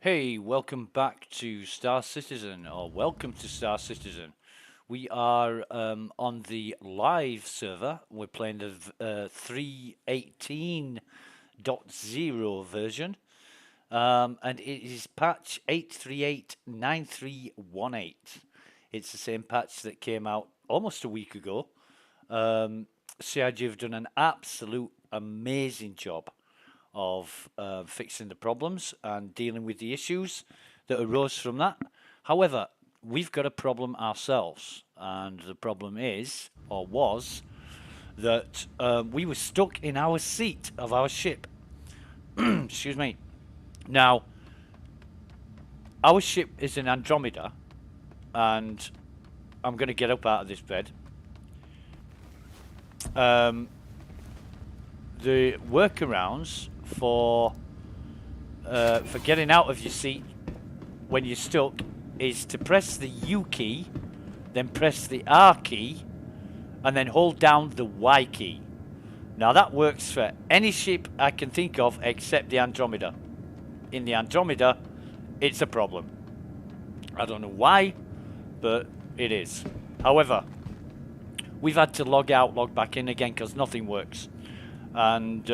Hey, welcome back to Star Citizen, or welcome to Star Citizen. We are on the live server. We're playing the 3.18.0 version, and it is patch 8389318. It's the same patch that came out almost a week ago. CIG have done an absolute amazing job of fixing the problems and dealing with the issues that arose from that. However, we've got a problem ourselves, and the problem is, or was, that we were stuck in our seat of our ship. Excuse me. Now, our ship is an Andromeda, and I'm going to get up out of this bed. The workarounds for getting out of your seat when you're stuck is to press the U key, then press the R key, and then hold down the Y key. Now that works for any ship I can think of except the Andromeda. In the Andromeda, it's a problem. I don't know why, but it is. However, we've had to log out, log back in again because nothing works. And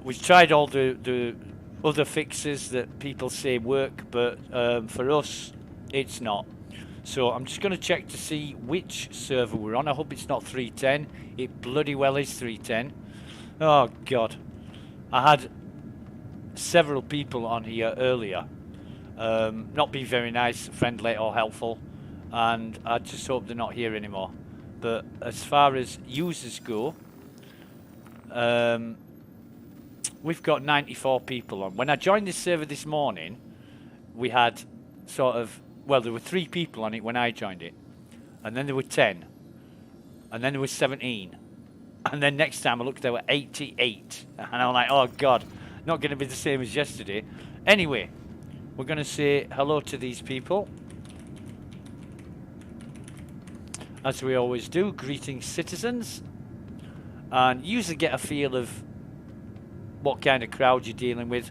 we've tried all the other fixes that people say work, but for us, it's not. So I'm just going to check to see which server we're on. I hope it's not 310. It bloody well is 310. Oh, God. I had several people on here earlier. Not being very nice, friendly, or helpful. And I just hope they're not here anymore. But as far as users go, we've got 94 people on. When I joined this server this morning, we had sort of, well, there were 3 people on it when I joined it. And then there were 10. And then there was 17. And then next time I looked, there were 88. And I'm like, oh, God, not going to be the same as yesterday. Anyway, we're going to say hello to these people. As we always do, greetings, citizens. And usually get a feel of what kind of crowd you're dealing with.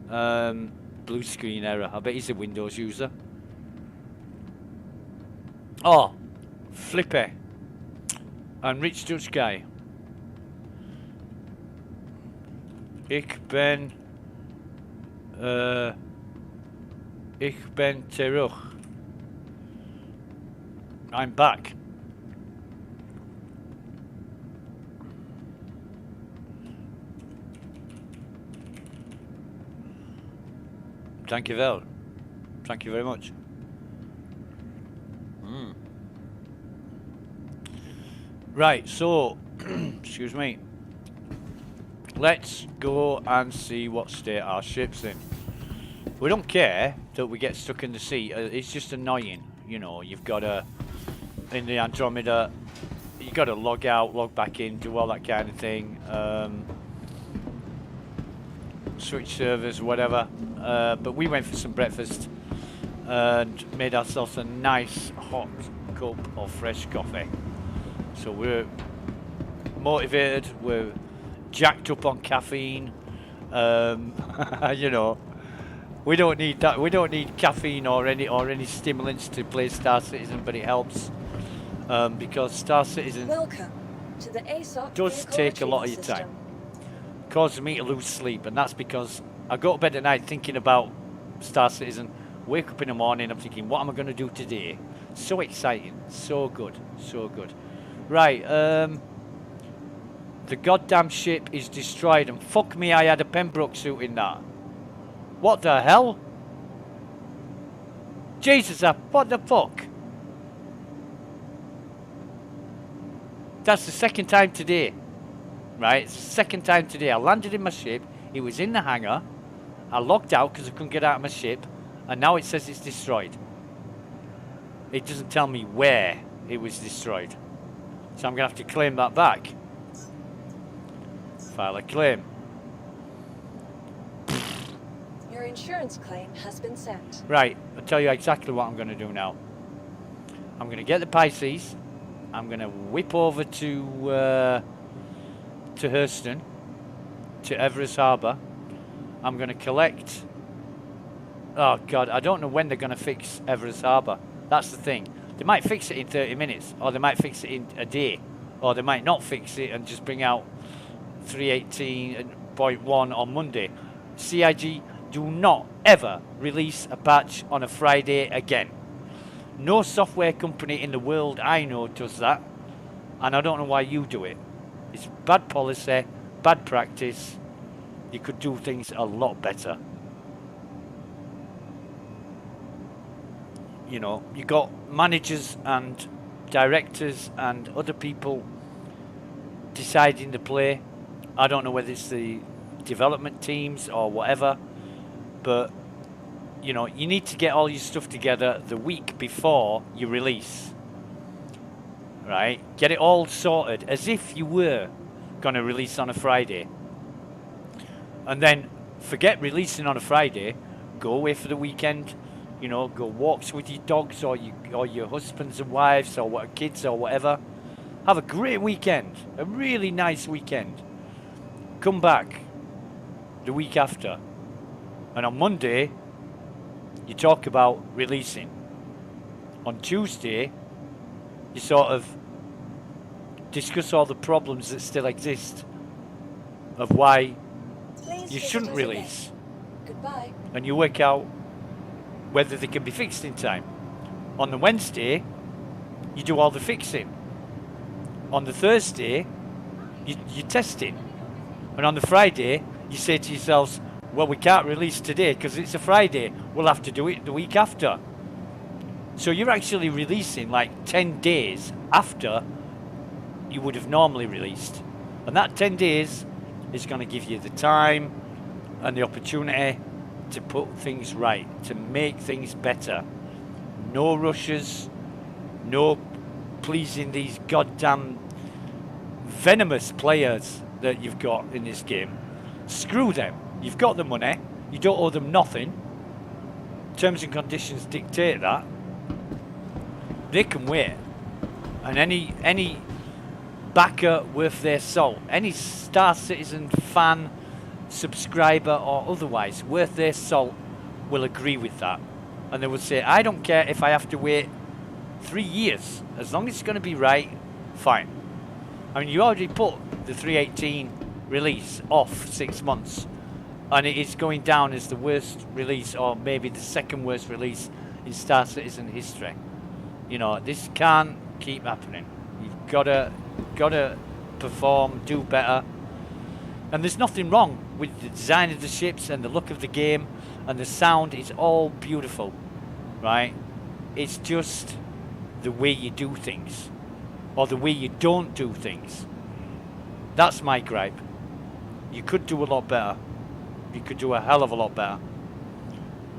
Blue screen error. I bet he's a Windows user. Oh, Flippy. And Rich Dutch Guy. Ich ben terug. I'm back. Thank you very. Thank you very much. Right, so excuse me. Let's go and see what state our ship's in. We don't care that we get stuck in the sea. It's just annoying, you know. You've got to, in the Andromeda, you got to log out, log back in, do all that kind of thing. Switch servers, whatever. But we went for some breakfast and made ourselves a nice hot cup of fresh coffee. So we're motivated, we're jacked up on caffeine. You know, we don't need that. We don't need caffeine or any stimulants to play Star Citizen, but it helps because Star Citizen does take a lot of your time. Causes me to lose sleep, and that's because I go to bed at night thinking about Star Citizen. Wake up in the morning, I'm thinking, what am I going to do today? So exciting, so good, so good. Right, the goddamn ship is destroyed, and fuck me, I had a Pembroke suit in that. What the hell? Jesus, what the fuck? That's the second time today. Right, it's the second time today. I landed in my ship, it was in the hangar, I logged out because I couldn't get out of my ship, and now it says it's destroyed. It doesn't tell me where it was destroyed. So I'm going to have to claim that back. File a claim. Your insurance claim has been sent. Right, I'll tell you exactly what I'm going to do now. I'm going to get the Pisces. I'm going to whip over to Hurston, to Everest Harbour. I'm going to collect... Oh, God, I don't know when they're going to fix Everest Harbour. That's the thing. They might fix it in 30 minutes, or they might fix it in a day, or they might not fix it and just bring out 3.18.0 on Monday. CIG, do not ever release a patch on a Friday again. No software company in the world I know does that, and I don't know why you do it. It's bad policy, bad practice. You could do things a lot better. You know, you got managers and directors and other people deciding the play. I don't know whether it's the development teams or whatever, but you know, you need to get all your stuff together the week before you release, right? Get it all sorted as if you were going to release on a Friday, and then forget releasing on a Friday. Go away for the weekend. You know, go walks with your dogs or your husbands and wives or what, kids or whatever. Have a great weekend, a really nice weekend. Come back the week after, and on Monday you talk about releasing. On Tuesday you sort of discuss all the problems that still exist of why you shouldn't release. Goodbye. And you work out whether they can be fixed in time. On the Wednesday, you do all the fixing. On the Thursday, you're testing. And on the Friday, you say to yourselves, well, we can't release today because it's a Friday. We'll have to do it the week after. So you're actually releasing like 10 days after you would have normally released. And that 10 days is going to give you the time and the opportunity to put things right, to make things better. No rushes, no pleasing these goddamn venomous players that you've got in this game. Screw them. You've got the money. You don't owe them nothing. Terms and conditions dictate that. They can wait. And any backer worth their salt, any Star Citizen fan, subscriber or otherwise worth their salt will agree with that, and they will say, I don't care if I have to wait 3 years, as long as it's going to be right, fine. I mean, you already put the 3.18 release off 6 months, and it is going down as the worst release, or maybe the second worst release in Star Citizen history. You know, this can't keep happening. You've got to perform, do better. And there's nothing wrong with the design of the ships and the look of the game, and the sound is all beautiful, right? It's just the way you do things, or the way you don't do things. That's my gripe. You could do a lot better. You could do a hell of a lot better.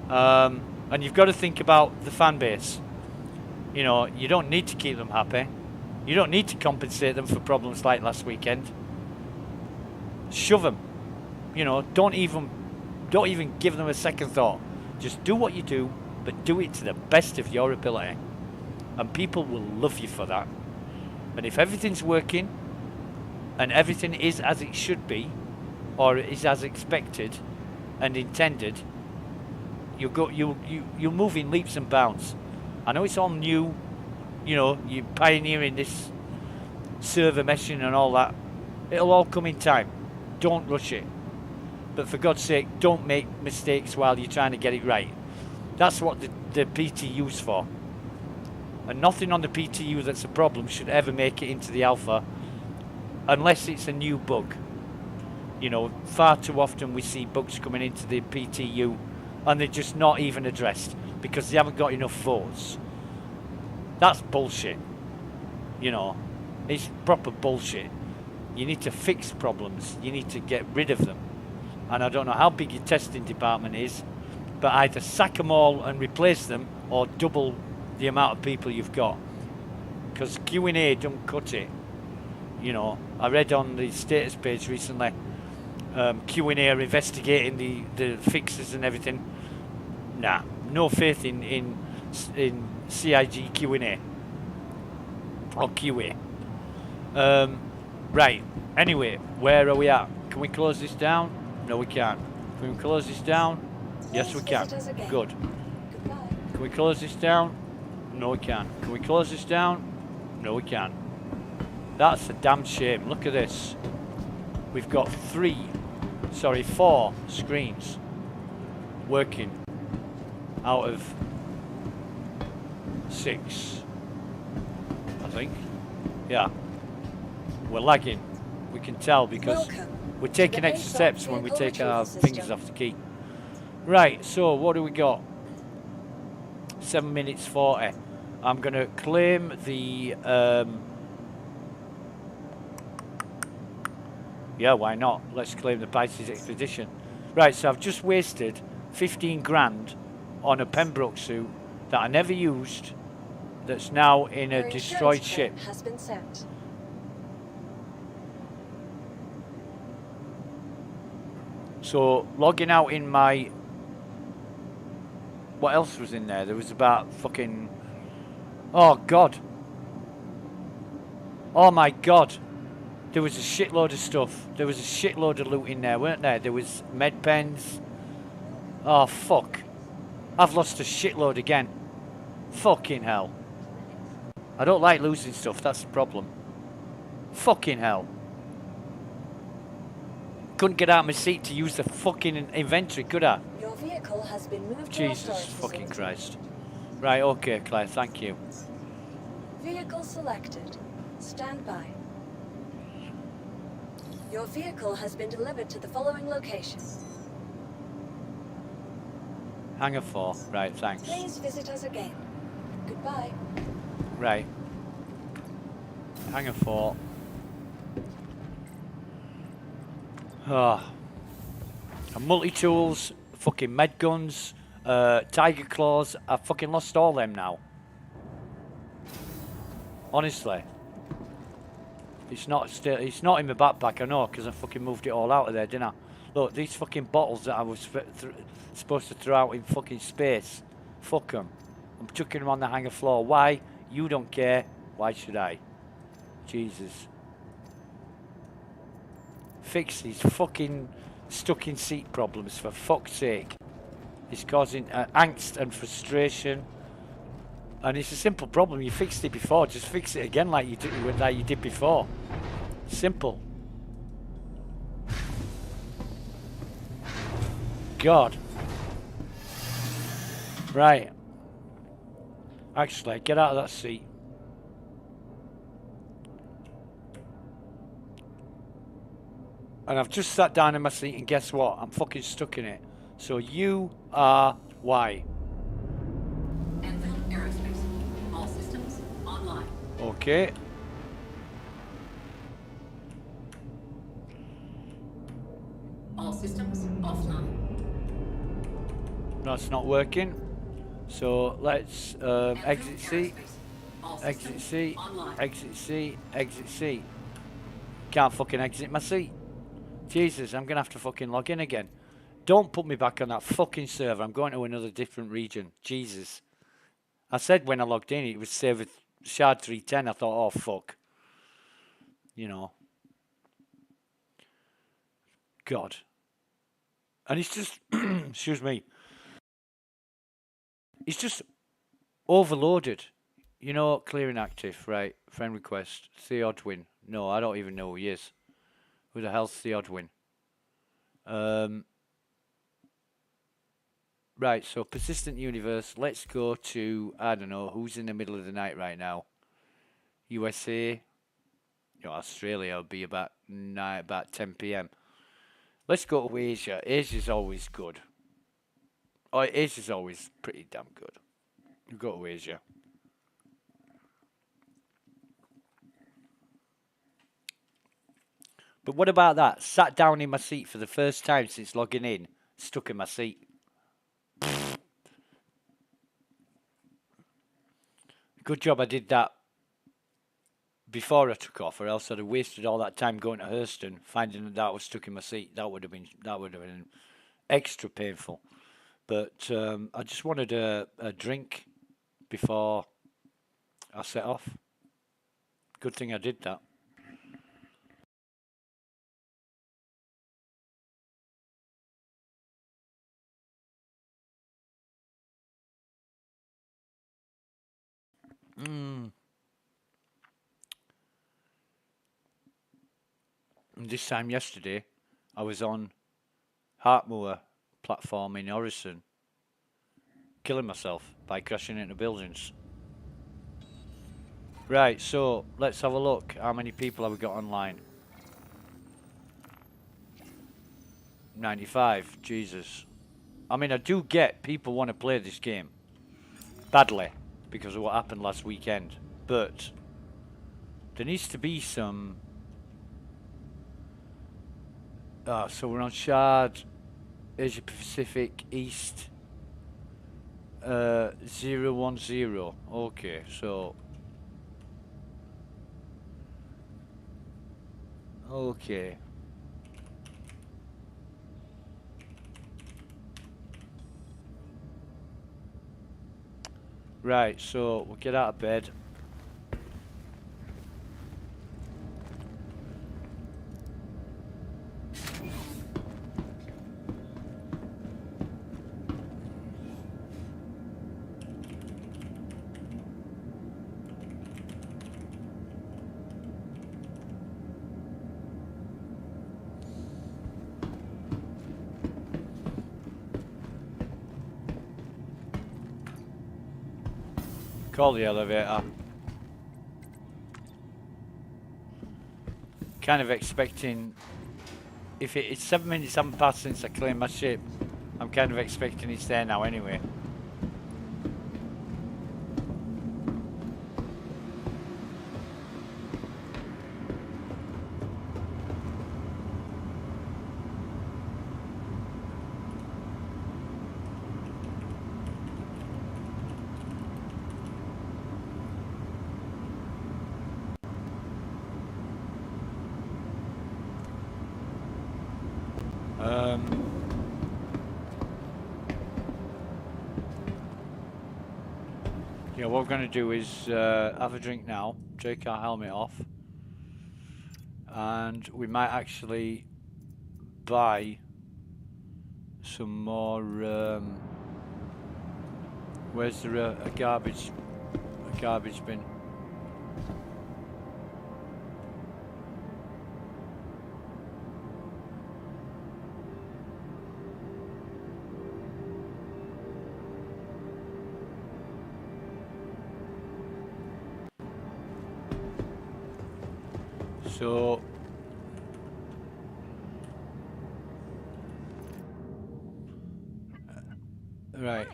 And you've got to think about the fan base. You know, you don't need to keep them happy. You don't need to compensate them for problems like last weekend. Shove them. You know, don't even give them a second thought. Just do what you do, but do it to the best of your ability, and people will love you for that. And if everything's working and everything is as it should be, or is as expected and intended, you'll move in leaps and bounds. I know it's all new. You know, you're pioneering this server meshing and all that. It'll all come in time. Don't rush it. But for God's sake, don't make mistakes while you're trying to get it right. That's what the PTU's for. And nothing on the PTU that's a problem should ever make it into the alpha, unless it's a new bug. You know, far too often we see bugs coming into the PTU and they're just not even addressed because they haven't got enough votes. That's bullshit. You know, it's proper bullshit. You need to fix problems. You need to get rid of them. And I don't know how big your testing department is, but either sack them all and replace them, or double the amount of people you've got. Because Q&A don't cut it. You know, I read on the status page recently, Q&A are investigating the fixes and everything. Nah, no faith in CIG Q&A or QA. Right. Anyway, where are we at? Can we close this down? No, we can't. Can we close this down? Yes, we can. Good. Goodbye. Can we close this down? No, we can. Can we close this down? No, we can. That's a damn shame. Look at this. We've got 4 screens working out of 6, I think. Yeah. We're lagging. We can tell because we're taking extra steps when we take our fingers off the key. Right, so what do we got? 7 minutes 40. I'm going to claim the... yeah, why not? Let's claim the Pisces Expedition. Right, so I've just wasted 15 grand on a Pembroke suit that I never used, that's now in a destroyed ship. Has been sent. So, logging out in my... What else was in there? There was about fucking... Oh, God. Oh, my God. There was a shitload of stuff. There was a shitload of loot in there, weren't there? There was med pens. Oh, fuck. I've lost a shitload again. Fucking hell. I don't like losing stuff, that's the problem. Fucking hell. Couldn't get out of my seat to use the fucking inventory, could I? Your vehicle has been moved Jesus fucking Christ. Right, okay, Claire, thank you. Vehicle selected. Stand by. Your vehicle has been delivered to the following location. Hangar 4. Right, thanks. Please visit us again. Goodbye. Right. Hangar 4. Oh. Multi-tools, fucking med guns, tiger claws. I've fucking lost all them now. Honestly. It's not in my backpack, I know, because I fucking moved it all out of there, didn't I? Look, these fucking bottles that I was supposed to throw out in fucking space. Fuck them. I'm chucking them on the hangar floor. Why? You don't care. Why should I? Jesus. Fix these fucking stuck in seat problems, for fuck's sake. It's causing angst and frustration. And it's a simple problem. You fixed it before. Just fix it again like you did before. Simple. God. Right. Actually, get out of that seat. And I've just sat down in my seat and guess what? I'm fucking stuck in it. So you are why? Aerospace. All systems online. Okay. All systems offline. That's not working. So let's exit C. Exit C. Exit C. Exit C. Can't fucking exit my seat. Jesus, I'm going to have to fucking log in again. Don't put me back on that fucking server. I'm going to another different region. Jesus. I said when I logged in, it was saved with Shard 310. I thought, oh, fuck. You know. God. And it's just, excuse me. It's just overloaded. You know, clearing active, right? Friend request. Theodwin. No, I don't even know who he is. Who the hell's Theodwin? Right, so persistent universe. Let's go to, I don't know, who's in the middle of the night right now? USA. You know, Australia will be about 10 p.m. Let's go to Asia. Asia's always good. Oh, Asia's always pretty damn good. We'll go to Asia. But what about that? Sat down in my seat for the first time since logging in. Stuck in my seat. Good job I did that before I took off, or else I'd have wasted all that time going to Hurston, finding that I was stuck in my seat. That would have been extra painful. But I just wanted a drink before I set off. Good thing I did that. And this time yesterday, I was on Hartmoor platform in Orison, killing myself by crashing into buildings. Right, so let's have a look. How many people have we got online? 95. Jesus. I mean, I do get people want to play this game badly because of what happened last weekend, but there needs to be some. So we're on Shard, Asia Pacific East, 010. Okay, so. Okay. Right, so we'll get out of bed. Call the elevator. Kind of expecting, if it's 7 minutes haven't passed since I claimed my ship, I'm kind of expecting it's there now anyway. Yeah, what we're going to do is have a drink now, take our helmet off, and we might actually buy some more. Where's there a garbage bin? So right.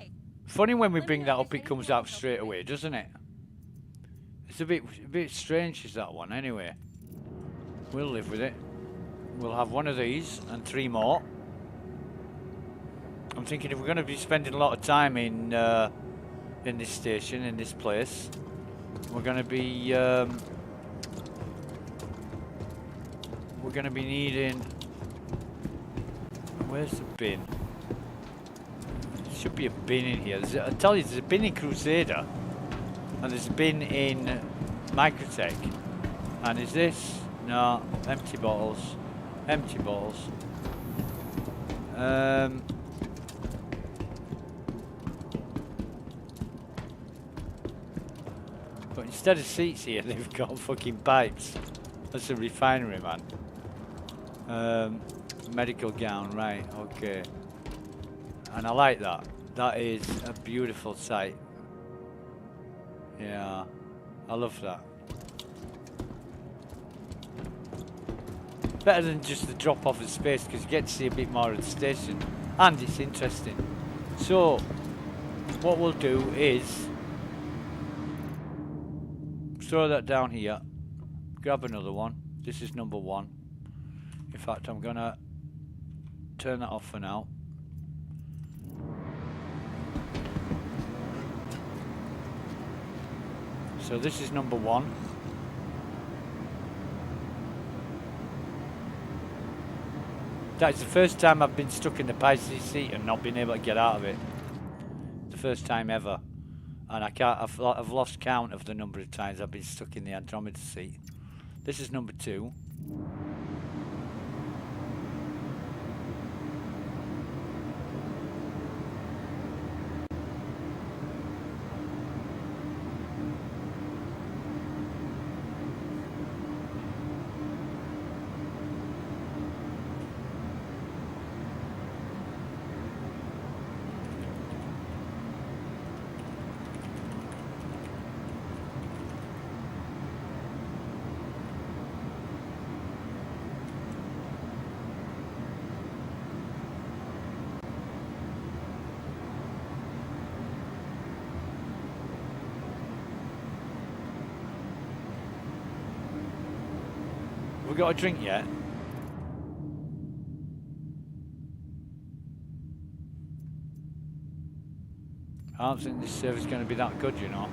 Funny when we bring that up, it comes out straight away, doesn't it? It's a bit strange, is that one? Anyway, we'll live with it. We'll have one of these and 3 more. I'm thinking if we're going to be spending a lot of time in this station, in this place, we're going to be needing. Where's the bin? There should be a bin in here. I tell you, there's a bin in Crusader, and there's a bin in Microtech. And is this? No, empty bottles. Empty bottles. But instead of seats here, they've got fucking pipes. That's a refinery, man. Medical gown, right, okay. And I like that. That is a beautiful sight. Yeah, I love that. Better than just the drop off of space, because you get to see a bit more of the station. And it's interesting. So, what we'll do is throw that down here. Grab another one. This is number 1. In fact, I'm gonna turn that off for now. So this is number 1. That is the first time I've been stuck in the Pisces seat and not been able to get out of it. The first time ever. And I've lost count of the number of times I've been stuck in the Andromeda seat. This is number 2. we got a drink yet? I don't think this service is going to be that good, you know.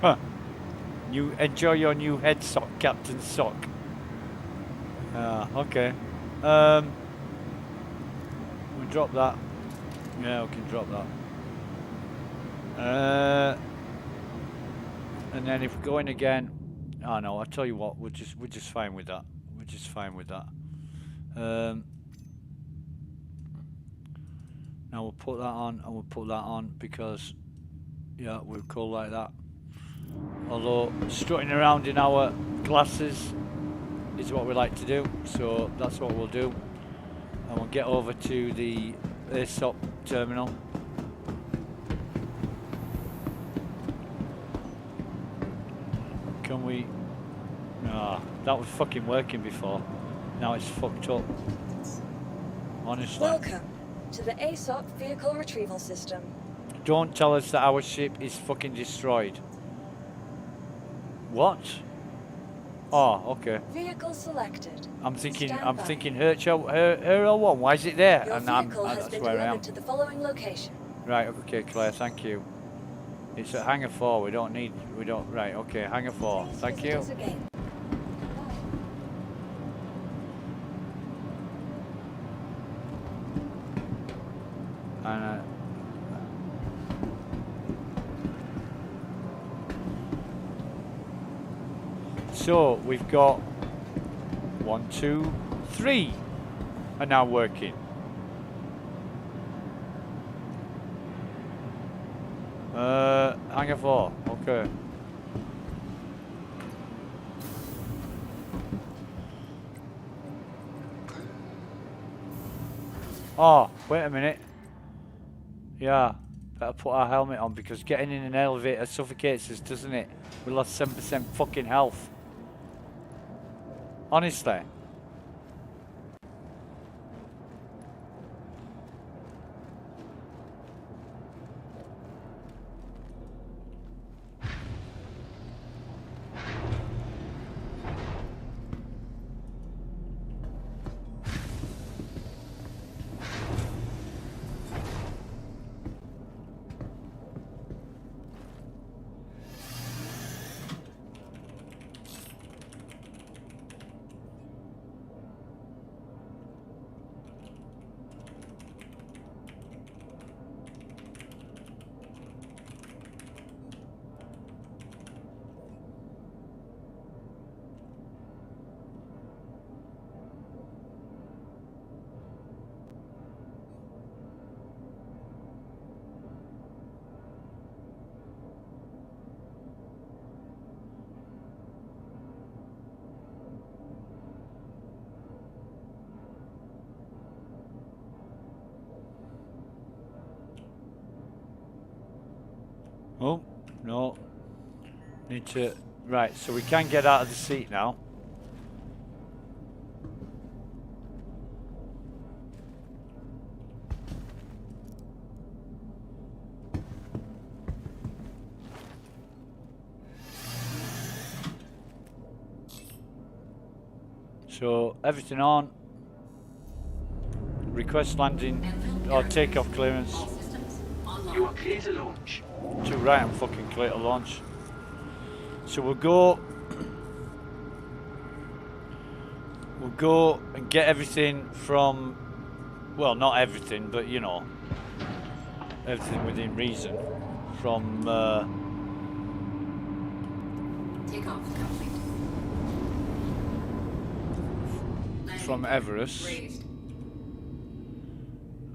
Huh. You enjoy your new head sock, Captain Sock. Okay. We drop that. Yeah, we can drop that. And then if we go in again, oh no, I'll tell you what, we're just fine with that. We're just fine with that. Now we'll put that on and we'll put that on because yeah, we're cool like that. Although strutting around in our glasses is what we like to do, so that's what we'll do. And we'll get over to the ASOP terminal. Can we... Ah, that was fucking working before. Now it's fucked up. Honestly. Welcome to the ASOP vehicle retrieval system. Don't tell us that our ship is fucking destroyed. What? Oh, okay. Vehicle selected. I'm thinking Stand by. her L1, why is it there? Your And vehicle has that's been where I am. delivered to the following location. Right, okay, Claire, thank you. It's at hangar 4, right, okay, hangar 4, Please thank visit you. us again. And so we've got 1, 2, 3 are now working. Hangar 4, okay. Oh, wait a minute. Yeah, better put our helmet on because getting in an elevator suffocates us, doesn't it? We lost 7% fucking health. Honestly. Oh, no. Need to... Right, so we can get out of the seat now. So, everything on. Request landing or takeoff clearance. All systems online. You are clear to launch. To right, I'm fucking clear to launch. So we'll go and get everything from, well, not everything, but you know, everything within reason from Takeoff complete. from Landing Everest. raised.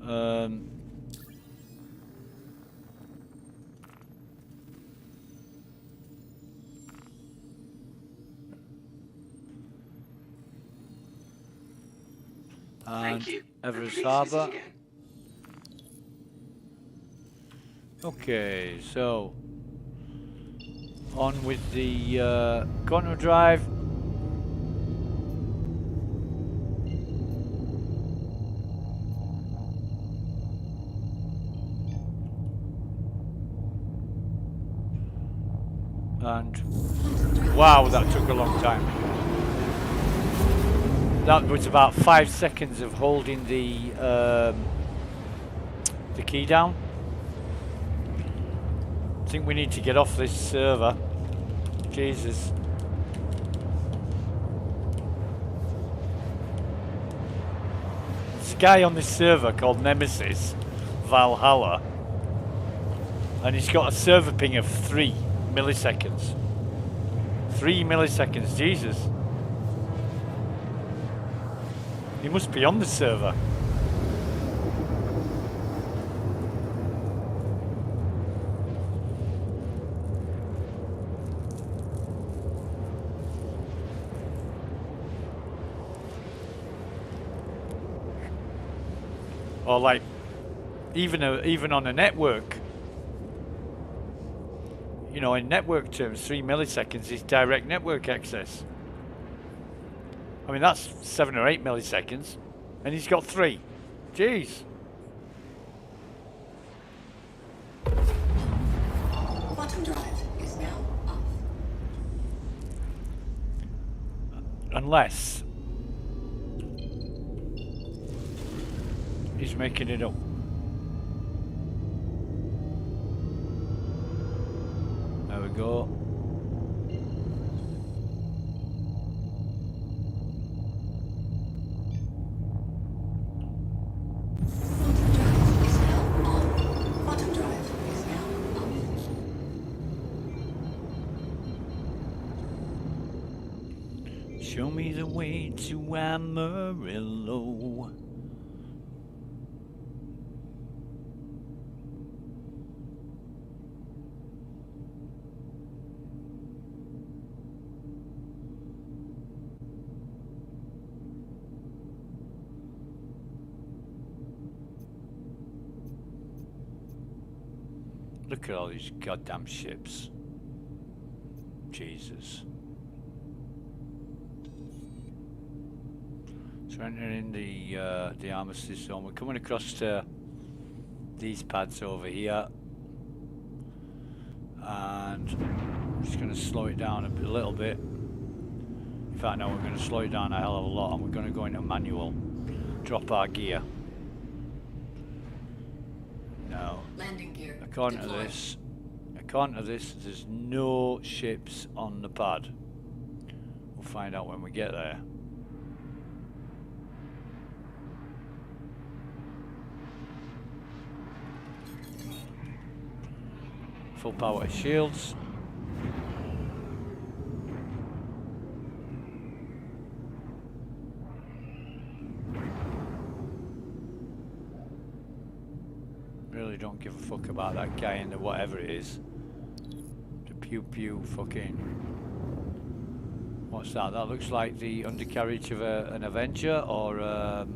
And Thank you. Everest Please Harbour. visit again. Okay, so on with the Quantum Drive. And wow, that took a long time. That was about 5 seconds of holding the key down. I think we need to get off this server. Jesus. There's a guy on this server called Nemesis Valhalla, and he's got a server ping of 3 milliseconds. 3 milliseconds, Jesus. He must be on the server. Or like, even on a network, you know, in network terms, 3 milliseconds is direct network access. I mean, that's 7 or 8 milliseconds, and he's got 3. Jeez. Quantum drive is now off. Unless he's making it up. There we go. Quantum drive is now off. Show me the way to Amarillo. Look at all these goddamn ships. Jesus. So we're entering the armistice zone. We're coming across to these pads over here. And I'm just going to slow it down a little bit. In fact, no, we're going to slow it down a hell of a lot, and we're going to go into manual. Drop our gear. Now, Landing gear. according to this, there's no ships on the pad. We'll find out when we get there. Full power shields. Really don't give a fuck about that guy in the whatever it is. The pew pew fucking... What's that? That looks like the undercarriage of an Avenger or a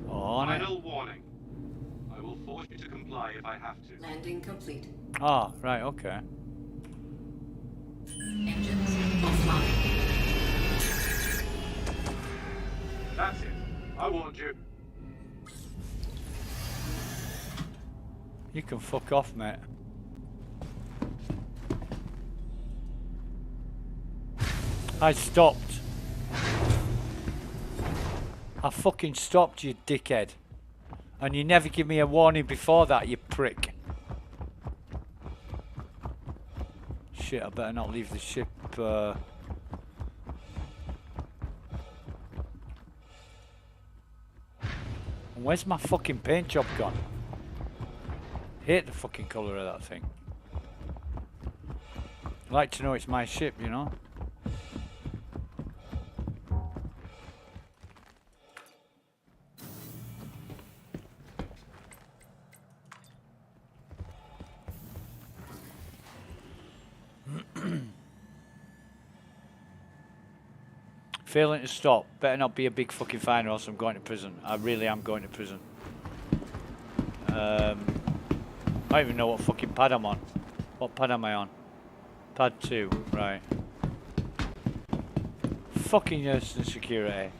Hornet. Final warning. I will force you to comply if I have to. Landing complete. Oh, right, okay. Engines offline. That's it. I warned you. You can fuck off, mate. I stopped. I fucking stopped, you dickhead. And you never give me a warning before that, you prick. Shit, I better not leave the ship. And where's my fucking paint job gone? Hate the fucking colour of that thing. I like to know it's my ship, you know? Failing to stop. Better not be a big fucking fine or else I'm going to prison. I really am going to prison. I don't even know what fucking pad I'm on. What pad am I on? Pad 2, right. Fucking nurse and security.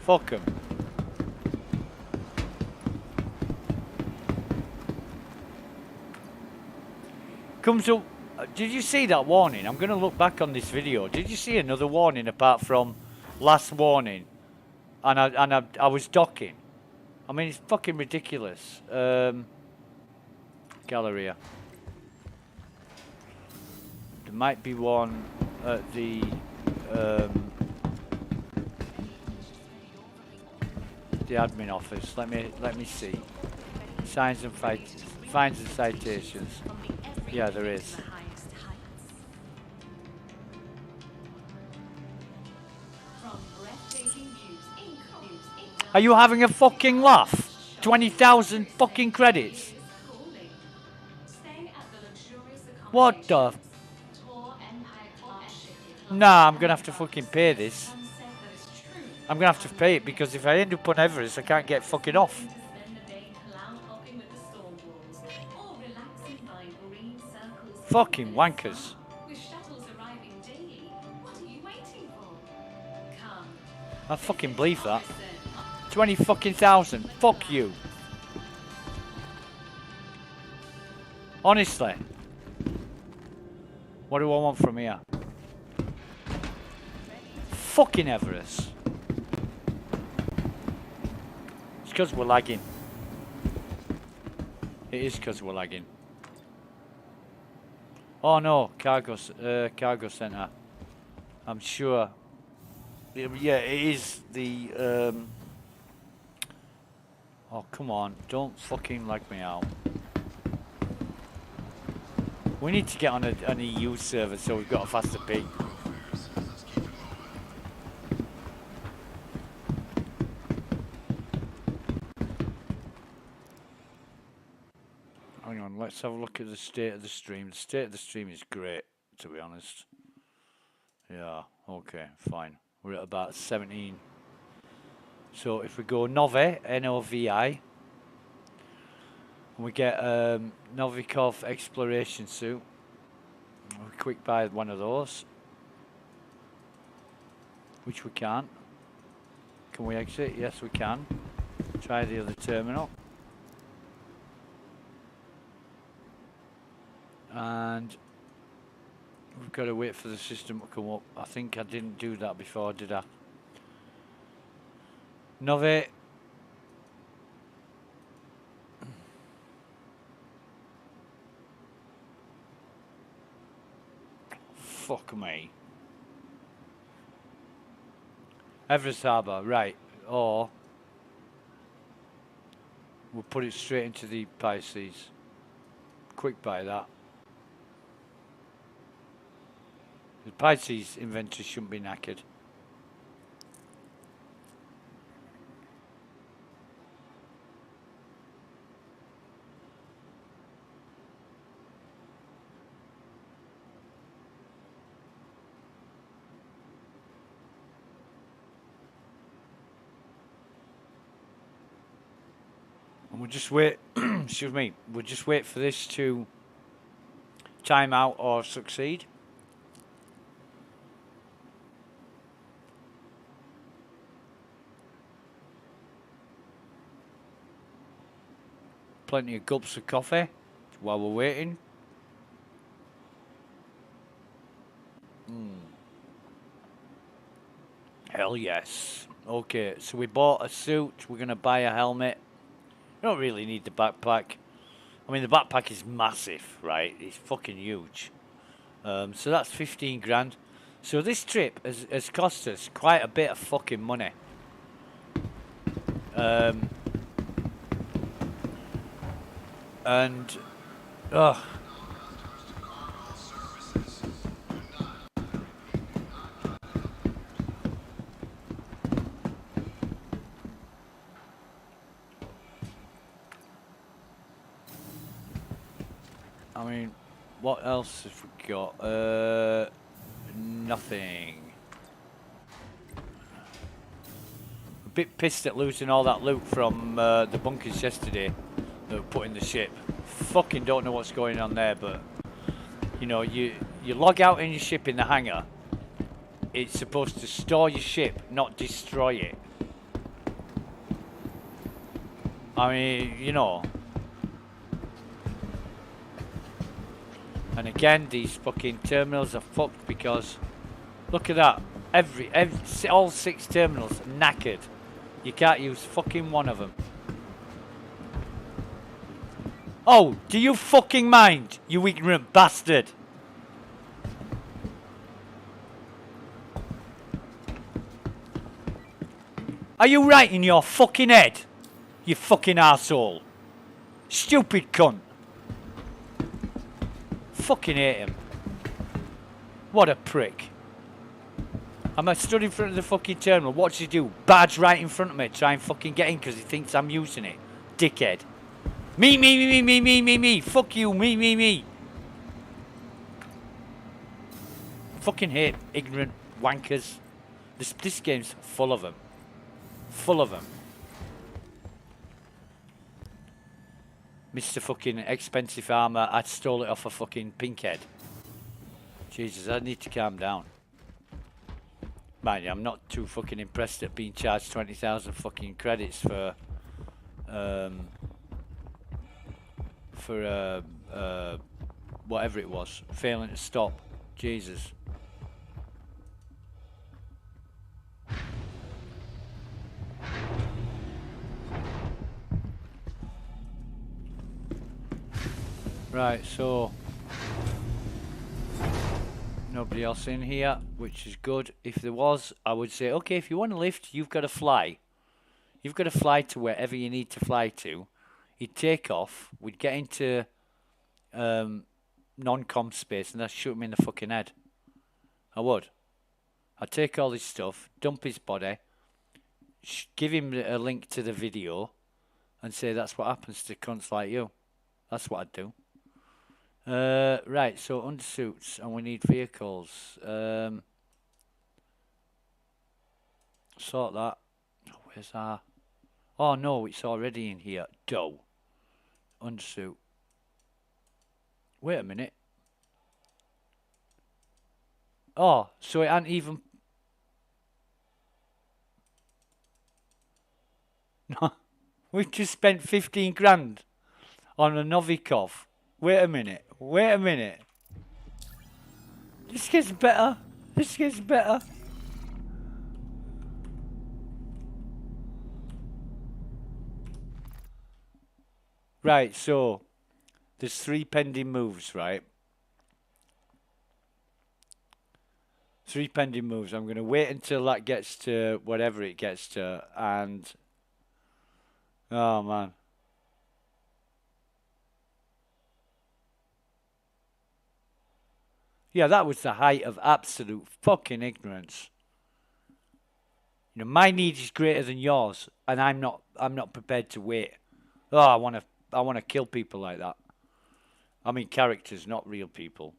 Fuck 'em. Comes up. Did you see that warning? I'm going to look back on this video. Did you see another warning apart from last warning? And I was docking. I mean, it's fucking ridiculous. Galleria. There might be one at the admin office. Let me see. Signs and fines and citations. Yeah, there is. Are you having a fucking laugh? 20,000 fucking credits. What the? Nah, I'm gonna have to fucking pay this. I'm gonna have to pay it because if I end up on Everest, I can't get fucking off. Fucking wankers. I fucking believe that. 20 fucking thousand. Fuck you. Honestly. What do I want from here? Fucking Everest. It's because we're lagging. It is because we're lagging. Oh no, cargo center. I'm sure. Yeah, it is the. Oh come on! Don't fucking lag me out. We need to get on an EU server so we've got a faster ping. Hang on, let's have a look at the state of the stream. The state of the stream is great, to be honest. Yeah, okay, fine. We're at about 17. So if we go Novi, N-O-V-I, and we get Novikov exploration suit, we quick buy one of those, which we can't. Can we exit? Yes, we can. Try the other terminal. And we've got to wait for the system to come up. I think I didn't do that before, did I? Novi. Fuck me. Everest Harbour, right. Or we'll put it straight into the Pisces. Quick buy that. The Pisces inventory shouldn't be knackered. And we'll just wait, excuse me, we'll just wait for this to time out or succeed. Plenty of gulps of coffee while we're waiting. Hell yes. Okay, so we bought a suit. We're going to buy a helmet. You don't really need the backpack. I mean, the backpack is massive, right? It's fucking huge. So that's 15 grand. So this trip has cost us quite a bit of fucking money. And, ugh. I mean, what else have we got? Nothing. A bit pissed at losing all that loot from the bunkers yesterday that were put in the ship. Fucking don't know what's going on there, but you know, you log out in your ship in the hangar. It's supposed to store your ship, not destroy it. I mean, you know. And again, these fucking terminals are fucked because look at that. All 6 terminals knackered. You can't use fucking one of them. Oh, do you fucking mind, you ignorant bastard? Are you right in your fucking head? You fucking arsehole. Stupid cunt. Fucking hate him. What a prick. I'm stood in front of the fucking terminal. What does he do? Barge right in front of me. Try and fucking get in because he thinks I'm using it. Dickhead. Me. Fuck you. Me. Fucking hate ignorant wankers. This game's full of them. Full of them. Mr. fucking expensive armor. I stole it off a fucking pinkhead. Jesus, I need to calm down. Mind you, I'm not too fucking impressed at being charged 20,000 fucking credits for whatever it was, failing to stop. Jesus. Right, so nobody else in here, which is good. If there was, I would say, okay, if you want to lift, you've got to fly. You've got to fly to wherever you need to fly to. You'd take off, we'd get into non-com space, and I'd shoot him in the fucking head. I would. I'd take all his stuff, dump his body, give him a link to the video, and say that's what happens to cunts like you. That's what I'd do. Right, so undersuits, and we need vehicles. Sort that. Where's our... Oh no, it's already in here. Dough. Undersuit. Wait a minute. Oh, so it ain't even... No, we've just spent 15 grand on a Novikov. Wait a minute. This gets better. Right, so there's 3 pending moves, right? 3 pending moves. I'm going to wait until that gets to whatever it gets to, and... Oh, man. Yeah, that was the height of absolute fucking ignorance. You know, my need is greater than yours, and I'm not prepared to wait. Oh, I want to kill people like that. I mean characters, not real people.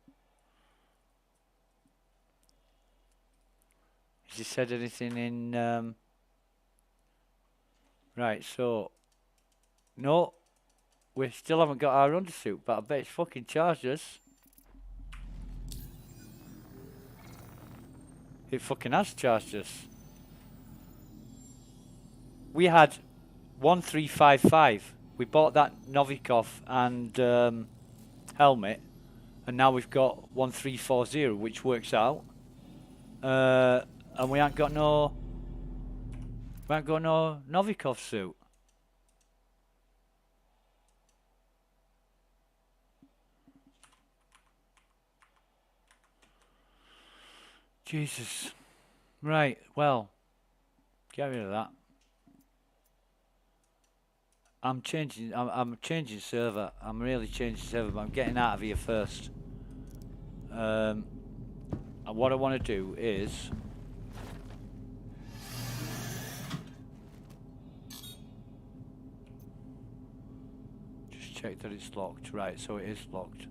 Has he said anything in... Right, so... No, we still haven't got our undersuit, but I bet it's fucking charged us. It fucking has charged us. We had 1355. We bought that Novikov and helmet, and now we've got 1340, which works out. And we ain't got no Novikov suit. Jesus. Right, well, get rid of that. I'm changing server. I'm really changing server, but I'm getting out of here first. And what I want to do is just check that it's locked. Right, so it is locked.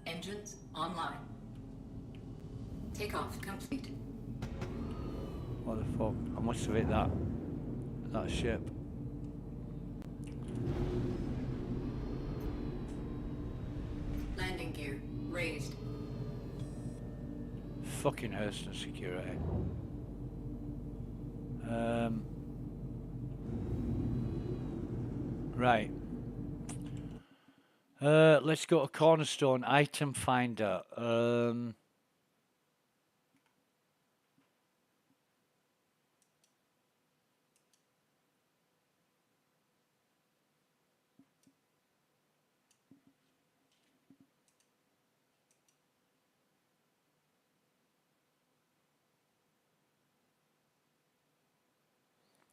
Engines online. Takeoff complete. What the fuck? I must have hit that ship. Landing gear raised. Fucking Hurston security. Right. Let's go to Cornerstone item finder.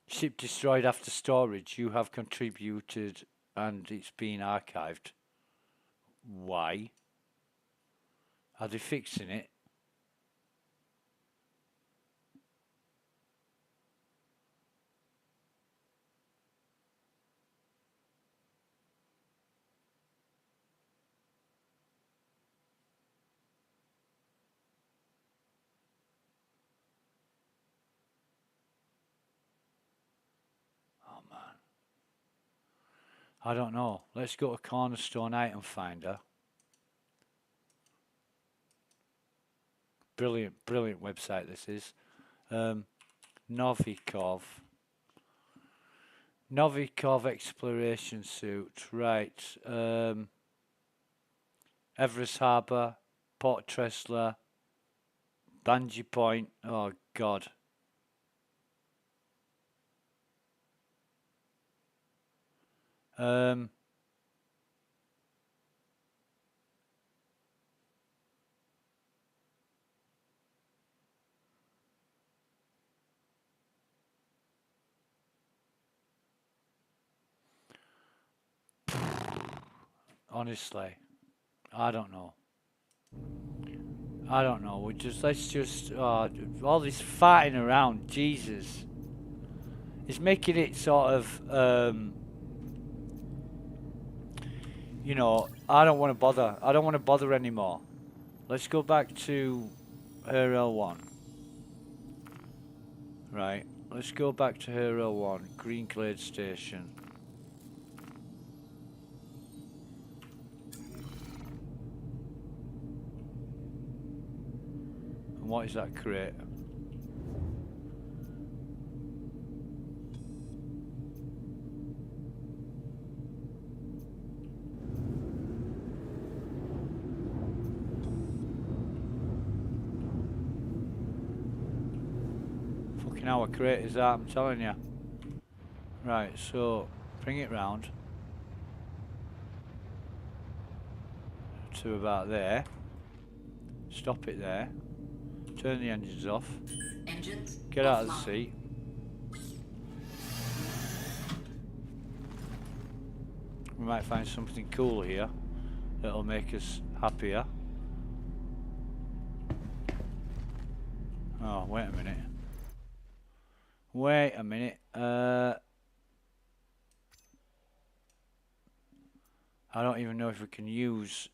Ship destroyed after storage. You have contributed and it's been archived. Why? Are they fixing it? Oh man. I don't know. Let's go to Cornerstone item finder. Brilliant website this is. Novikov exploration suit. Right. Everest Harbour, Port Tressler, Bungee Point. Oh God. Honestly, I don't know. Let's just all this fighting around. Jesus, it's making it sort of you know. I don't want to bother. I don't want to bother anymore. Let's go back to her L1. Right. Let's go back to her L1. Green Glade Station. What is that crate? Fucking hell, what crate is that? I'm telling you. Right, so bring it round to about there. Stop it there. Turn the engines off. Engines Get out of the offline. seat. We might find something cool here that'll make us happier. Oh, wait a minute. Wait a minute. I don't even know if we can use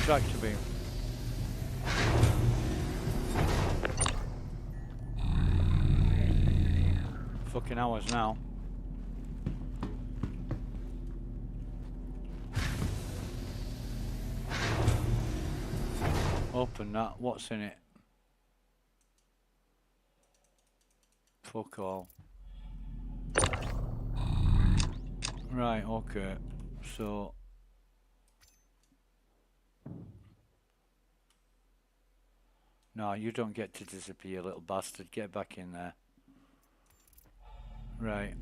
tractor beam. fucking hours now. Open that. What's in it? Fuck all. Right, okay. So... No, you don't get to disappear, little bastard. Get back in there. Right.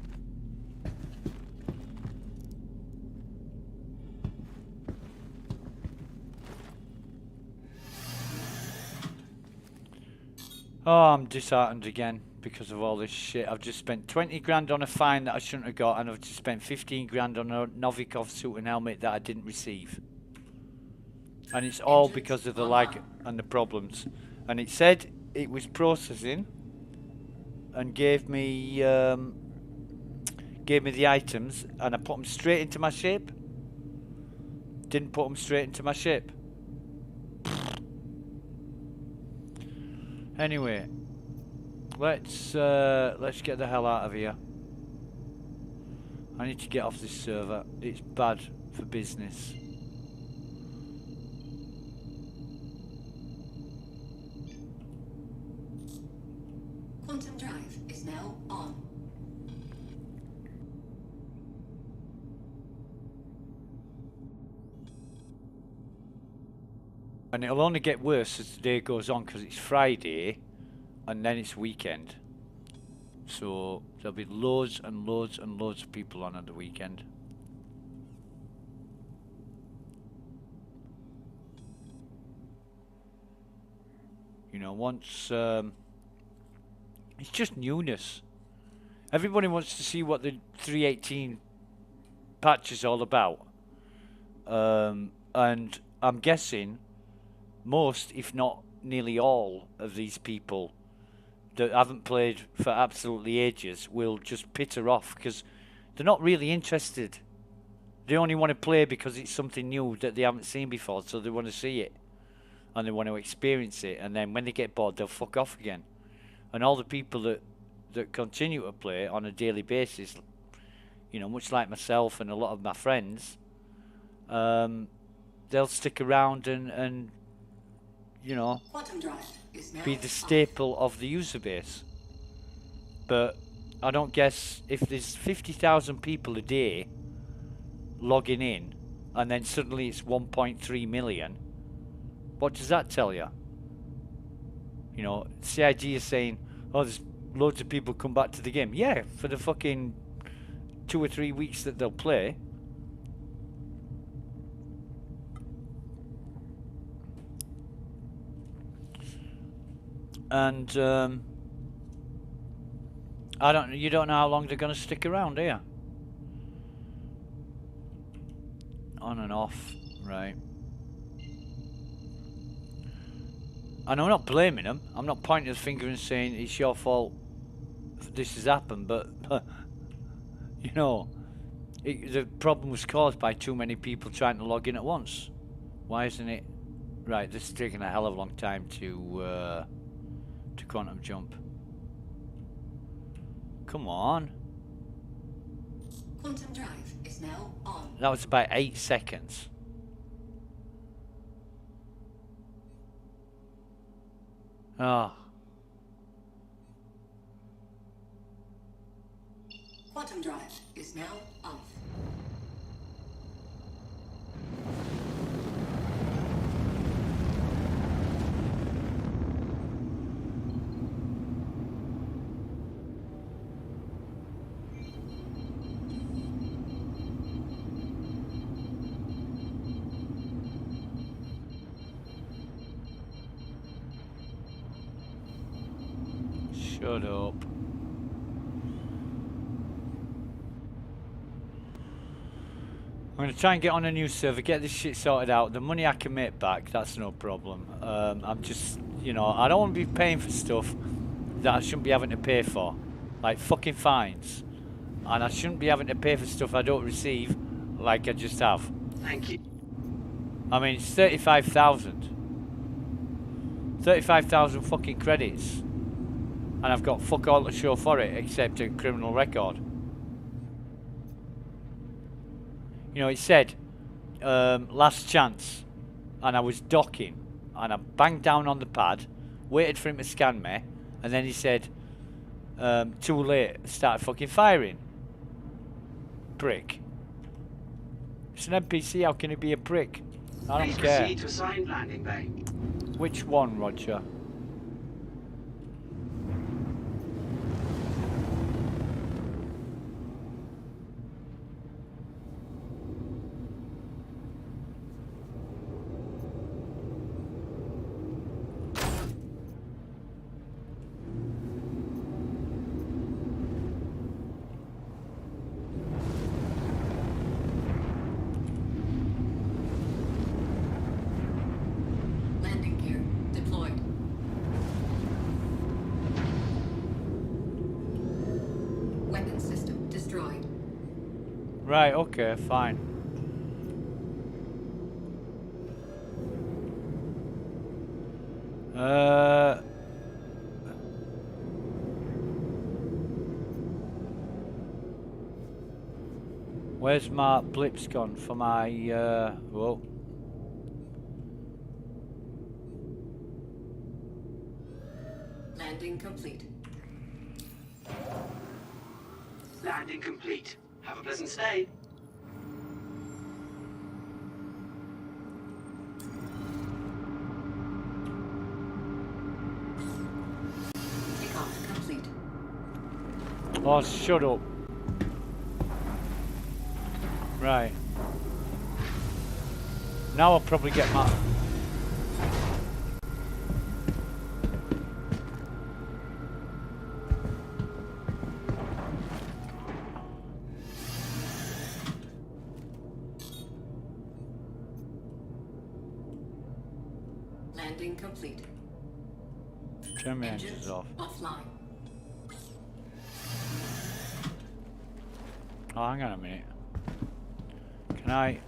Oh, I'm disheartened again because of all this shit. I've just spent 20 grand on a fine that I shouldn't have got, and I've just spent 15 grand on a Novikov suit and helmet that I didn't receive. And it's all because of the lag and the problems. And it said it was processing and gave me the items, and I put them straight into my ship. Didn't put them straight into my ship. Anyway, let's get the hell out of here. I need to get off this server. It's bad for business. Quantum drive is now on. And it'll only get worse as the day goes on because it's Friday and then it's weekend. So there'll be loads and loads and loads of people on at the weekend. You know, once... it's just newness. Everybody wants to see what the 3.18 patch is all about. And I'm guessing... most, if not nearly all, of these people that haven't played for absolutely ages will just pitter off because they're not really interested. They only want to play because it's something new that they haven't seen before, so they want to see it and they want to experience it, and then when they get bored they'll fuck off again. And all the people that continue to play on a daily basis, you know, much like myself and a lot of my friends, they'll stick around and you know, be the staple of the user base. But I don't guess if there's 50,000 people a day logging in and then suddenly it's 1.3 million, what does that tell you? You know, CIG is saying, oh, there's loads of people come back to the game. Yeah, for the fucking 2 or 3 weeks that they'll play. And you don't know how long they're going to stick around, do you? On and off, right. And I'm not blaming them. I'm not pointing the finger and saying it's your fault this has happened, but you know, the problem was caused by too many people trying to log in at once. Why isn't it? Right, this is taking a hell of a long time to quantum jump. Come on. Quantum drive is now on. That was about 8 seconds. Ah. Quantum drive is now off. Shut up. I'm going to try and get on a new server, get this shit sorted out. The money I can make back, that's no problem. I'm just, you know, I don't want to be paying for stuff that I shouldn't be having to pay for. Like fucking fines. And I shouldn't be having to pay for stuff I don't receive, like I just have. Thank you. I mean, it's 35,000. 35,000 fucking credits. And I've got fuck all to show for it except a criminal record. You know, it said last chance, and I was docking, and I banged down on the pad, waited for him to scan me, and then he said too late, started fucking firing. Prick. It's an NPC, how can he be a prick? I don't Please care. proceed to assigned landing bay. Which one, Roger? Landing gear deployed. Weapon system destroyed. Right, okay, fine. Where's my blips gone for my, whoa. Landing complete. Landing complete. Have a pleasant stay. Takeoff complete. Oh, shut up. Right. Now I'll probably get my... Landing complete. Turn my engines off. Offline. Oh, hang on a minute. Can I...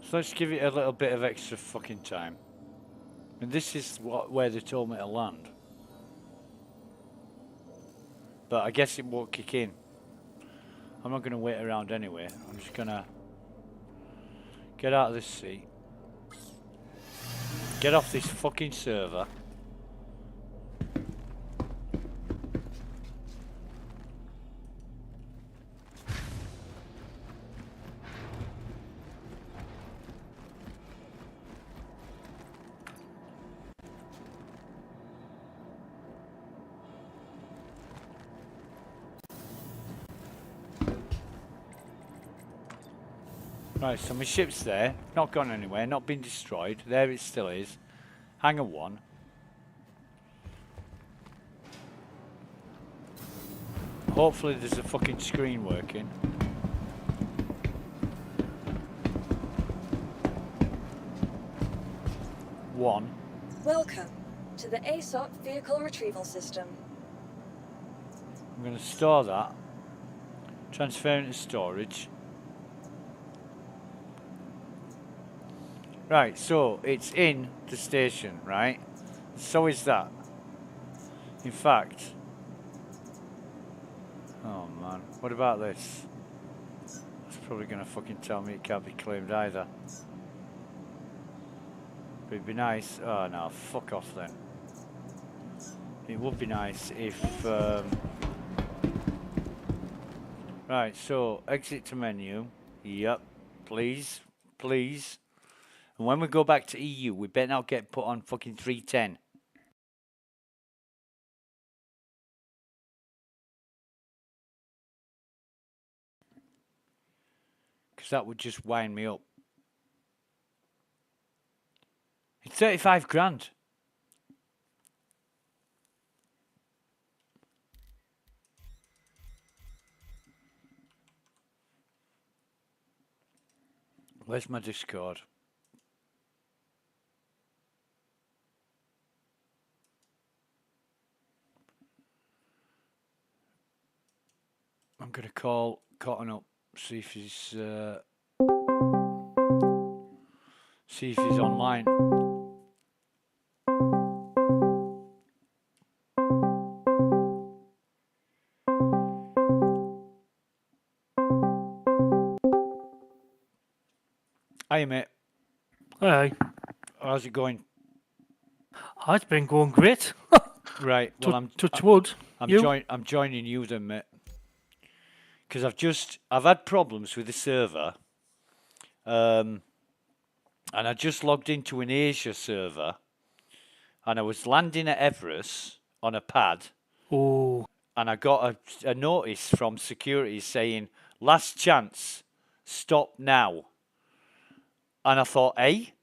So let's give it a little bit of extra fucking time. And this is where they told me to land. But I guess it won't kick in. I'm not going to wait around anyway. I'm just going to get out of this seat. Get off this fucking server. Right, so my ship's there, not gone anywhere, not been destroyed. There it still is. Hangar 1. Hopefully there's a fucking screen working. One. Welcome to the ASOC Vehicle Retrieval System. I'm going to store that. Transfer into storage. Right, so it's in the station, right? So is that. In fact... Oh man, what about this? It's probably going to fucking tell me it can't be claimed either. But it'd be nice... Oh no, fuck off then. It would be nice if... Right, so exit to menu. Yep, please, please. And when we go back to EU, we better not get put on fucking 310. Because that would just wind me up. It's 35 grand. Where's my Discord? gonna call Cotton up, see if he's online. Hey mate, Hey, how's it going? it's been going great. Right, well Touch wood. I'm joining you then, mate. Because I've had problems with the server, and I just logged into an Asia server, and I was landing at Everest on a pad, Oh, and I got a notice from security saying, last chance, stop now. And I thought, hey,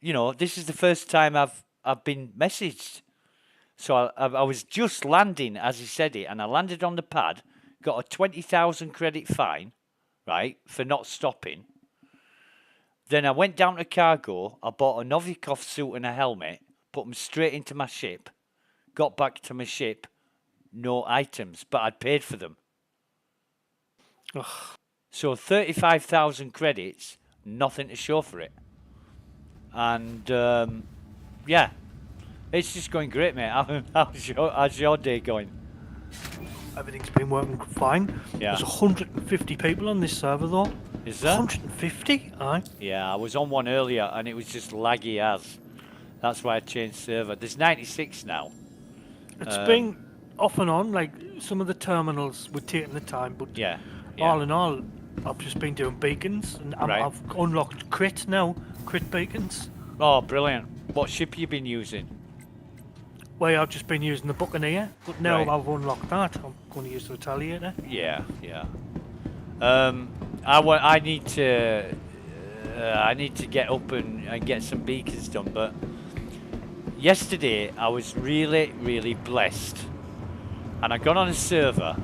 this is the first time I've been messaged. So I was just landing as he said it, and I landed on the pad, got a 20,000 credit fine, right, for not stopping. Then I went down to cargo, I bought a Novikov suit and a helmet, put them straight into my ship, got back to my ship, no items, but I'd paid for them. ugh. So 35,000 credits, nothing to show for it. And, yeah, it's just going great, mate. How's your day going? Everything's been working fine. Yeah. There's 150 people on this server, though. Is there? 150? Aye. Yeah, I was on one earlier and it was just laggy as. That's why I changed server. There's 96 now. It's been off and on, like some of the terminals were taking the time, but Yeah. all in all, I've just been doing beacons, and Right. I've unlocked crit now, crit beacons. Oh, brilliant. What ship you been using? Well, I've just been using the Buccaneer, but now Right. I've unlocked that. I'm going to use the Retaliator. Yeah, yeah. I need to get up and get some beacons done, but yesterday I was really, really blessed. And I got on a server.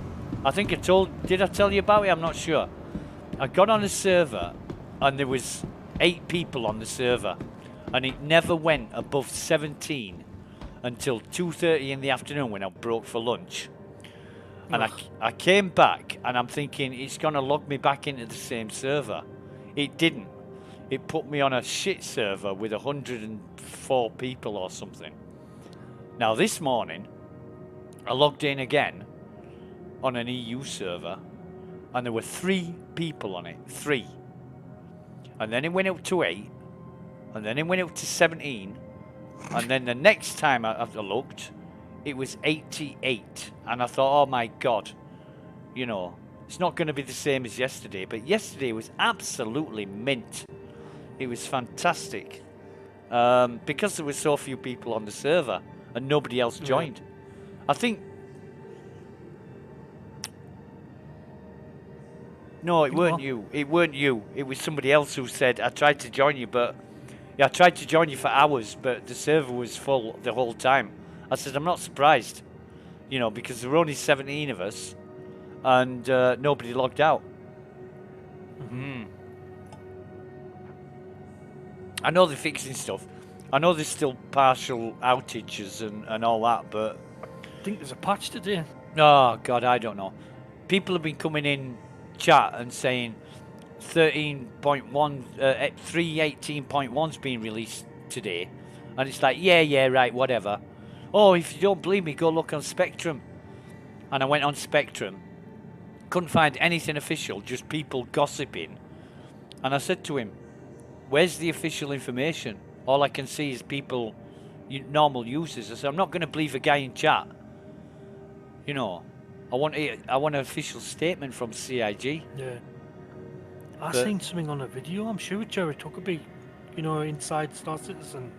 I think did I tell you about it? I'm not sure. I got on a server and there was 8 people on the server, and it never went above 17 until 2:30 in the afternoon when I broke for lunch. And I came back and I'm thinking it's going to log me back into the same server. It didn't. It put me on a shit server with 104 people or something. Now this morning, I logged in again on an EU server and there were 3 people on it. 3. And then it went up to 8. And then it went up to 17. And then the next time I looked, it was 88. And I thought, oh my God, it's not going to be the same as yesterday. But yesterday was absolutely mint. It was fantastic. Because there were so few people on the server and nobody else joined. I think... No, it weren't you. It weren't you. It was somebody else who said, I tried to join you, but... Yeah, I tried to join you for hours, but the server was full the whole time. I said, I'm not surprised, because there were only 17 of us, and nobody logged out. I know they're fixing stuff. I know there's still partial outages and all that, but... I think there's a patch today. Oh, God, I don't know. People have been coming in chat and saying 3.18.1's been released today. And it's like, yeah, right, whatever. Oh, if you don't believe me, go look on Spectrum. And I went on Spectrum. Couldn't find anything official, just people gossiping. And I said to him, where's the official information? All I can see is people, normal users. I said, I'm not going to believe a guy in chat. I want an official statement from CIG. Yeah. I seen something on a video. I'm sure Jerry Tuckerby, inside Star Citizen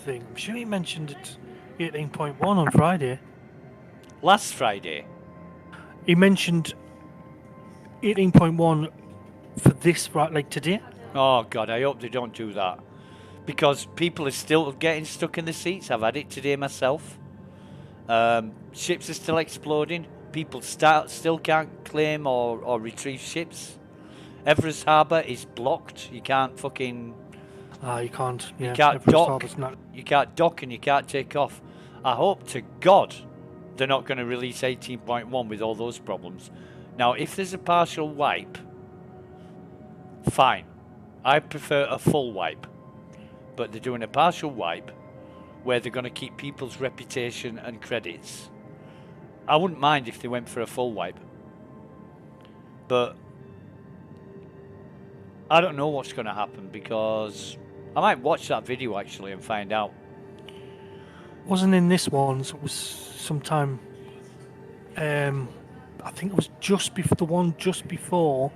thing. I'm sure he mentioned it 18.1 on Friday. Last Friday? He mentioned 18.1 for this, right, like today. Oh, God, I hope they don't do that. Because people are still getting stuck in the seats. I've had it today myself. Ships are still exploding. People still can't claim or retrieve ships. Everest Harbour is blocked. You can't fucking... You can't. Yeah, you can't Everest dock. Harbour's not... You can't dock and you can't take off. I hope to God they're not going to release 18.1 with all those problems. Now, if there's a partial wipe, fine. I prefer a full wipe. But they're doing a partial wipe where they're going to keep people's reputation and credits. I wouldn't mind if they went for a full wipe. But I don't know what's going to happen, because I might watch that video actually and find out. Wasn't in this one, so it was sometime. I think it was just before the one just before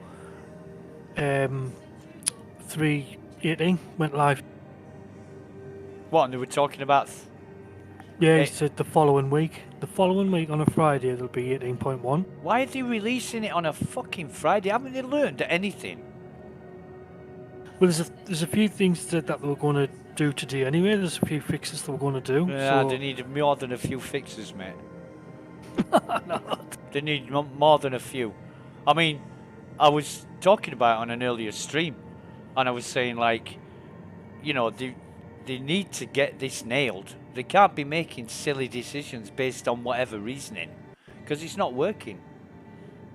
3.18 went live. What, and they were talking about... Yeah, he Eh. said the following week. The following week on a Friday, there'll be 18.1. Why are they releasing it on a fucking Friday? Haven't they learned anything? Well, there's a few things that they were going to do today anyway. There's a few fixes they were going to do. Yeah, so... they need more than a few fixes, mate. They need more than a few. I mean, I was talking about it on an earlier stream, and I was saying, like, you know, they need to get this nailed. They can't be making silly decisions based on whatever reasoning, because it's not working.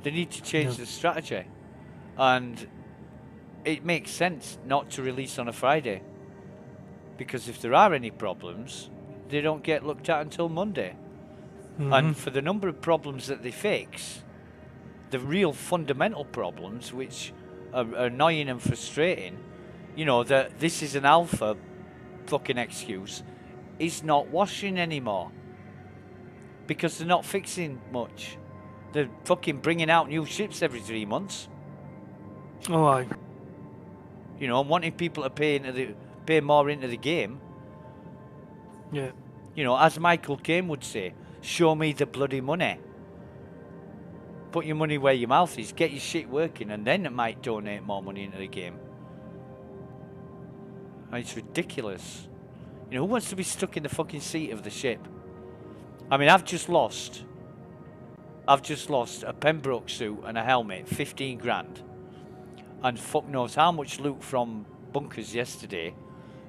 They need to change the strategy, and it makes sense not to release on a Friday, because if there are any problems, they don't get looked at until Monday. And for the number of problems that they fix, the real fundamental problems, which are annoying and frustrating, you know, that this is an alpha fucking excuse, is not washing anymore. Because they're not fixing much. They're fucking bringing out new ships every 3 months. Oh, aye. You know, and wanting people to pay more into the game. Yeah. You know, as Michael Caine would say, show me the bloody money. Put your money where your mouth is, get your shit working, and then it might donate more money into the game. And it's ridiculous. You know, who wants to be stuck in the fucking seat of the ship? I mean, I've just lost a Pembroke suit and a helmet, 15 grand. And fuck knows how much loot from bunkers yesterday,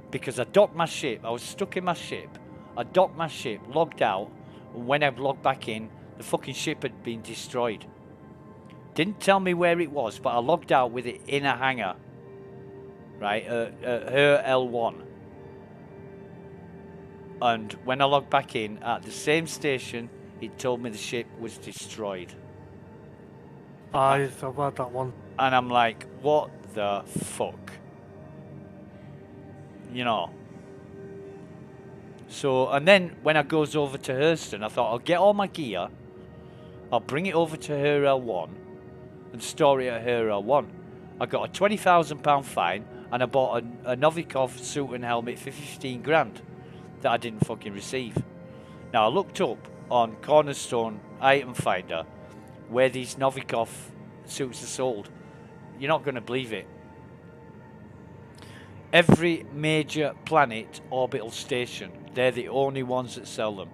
because I docked my ship. I was stuck in my ship. I docked my ship, logged out, and when I logged back in, the fucking ship had been destroyed. Didn't tell me where it was, but I logged out with it in a hangar. Right, her L1. And when I logged back in at the same station, it told me the ship was destroyed. I've had that one. And I'm like, what the fuck? You know. So, and then when I goes over to Hurston, I thought I'll get all my gear, I'll bring it over to her L1 and store it at her L1. I got a £20,000 fine, and I bought a Novikov suit and helmet for 15 grand that I didn't fucking receive. Now I looked up on Cornerstone Item Finder where these Novikov suits are sold. You're not going to believe it. Every major planet orbital station, they're the only ones that sell them.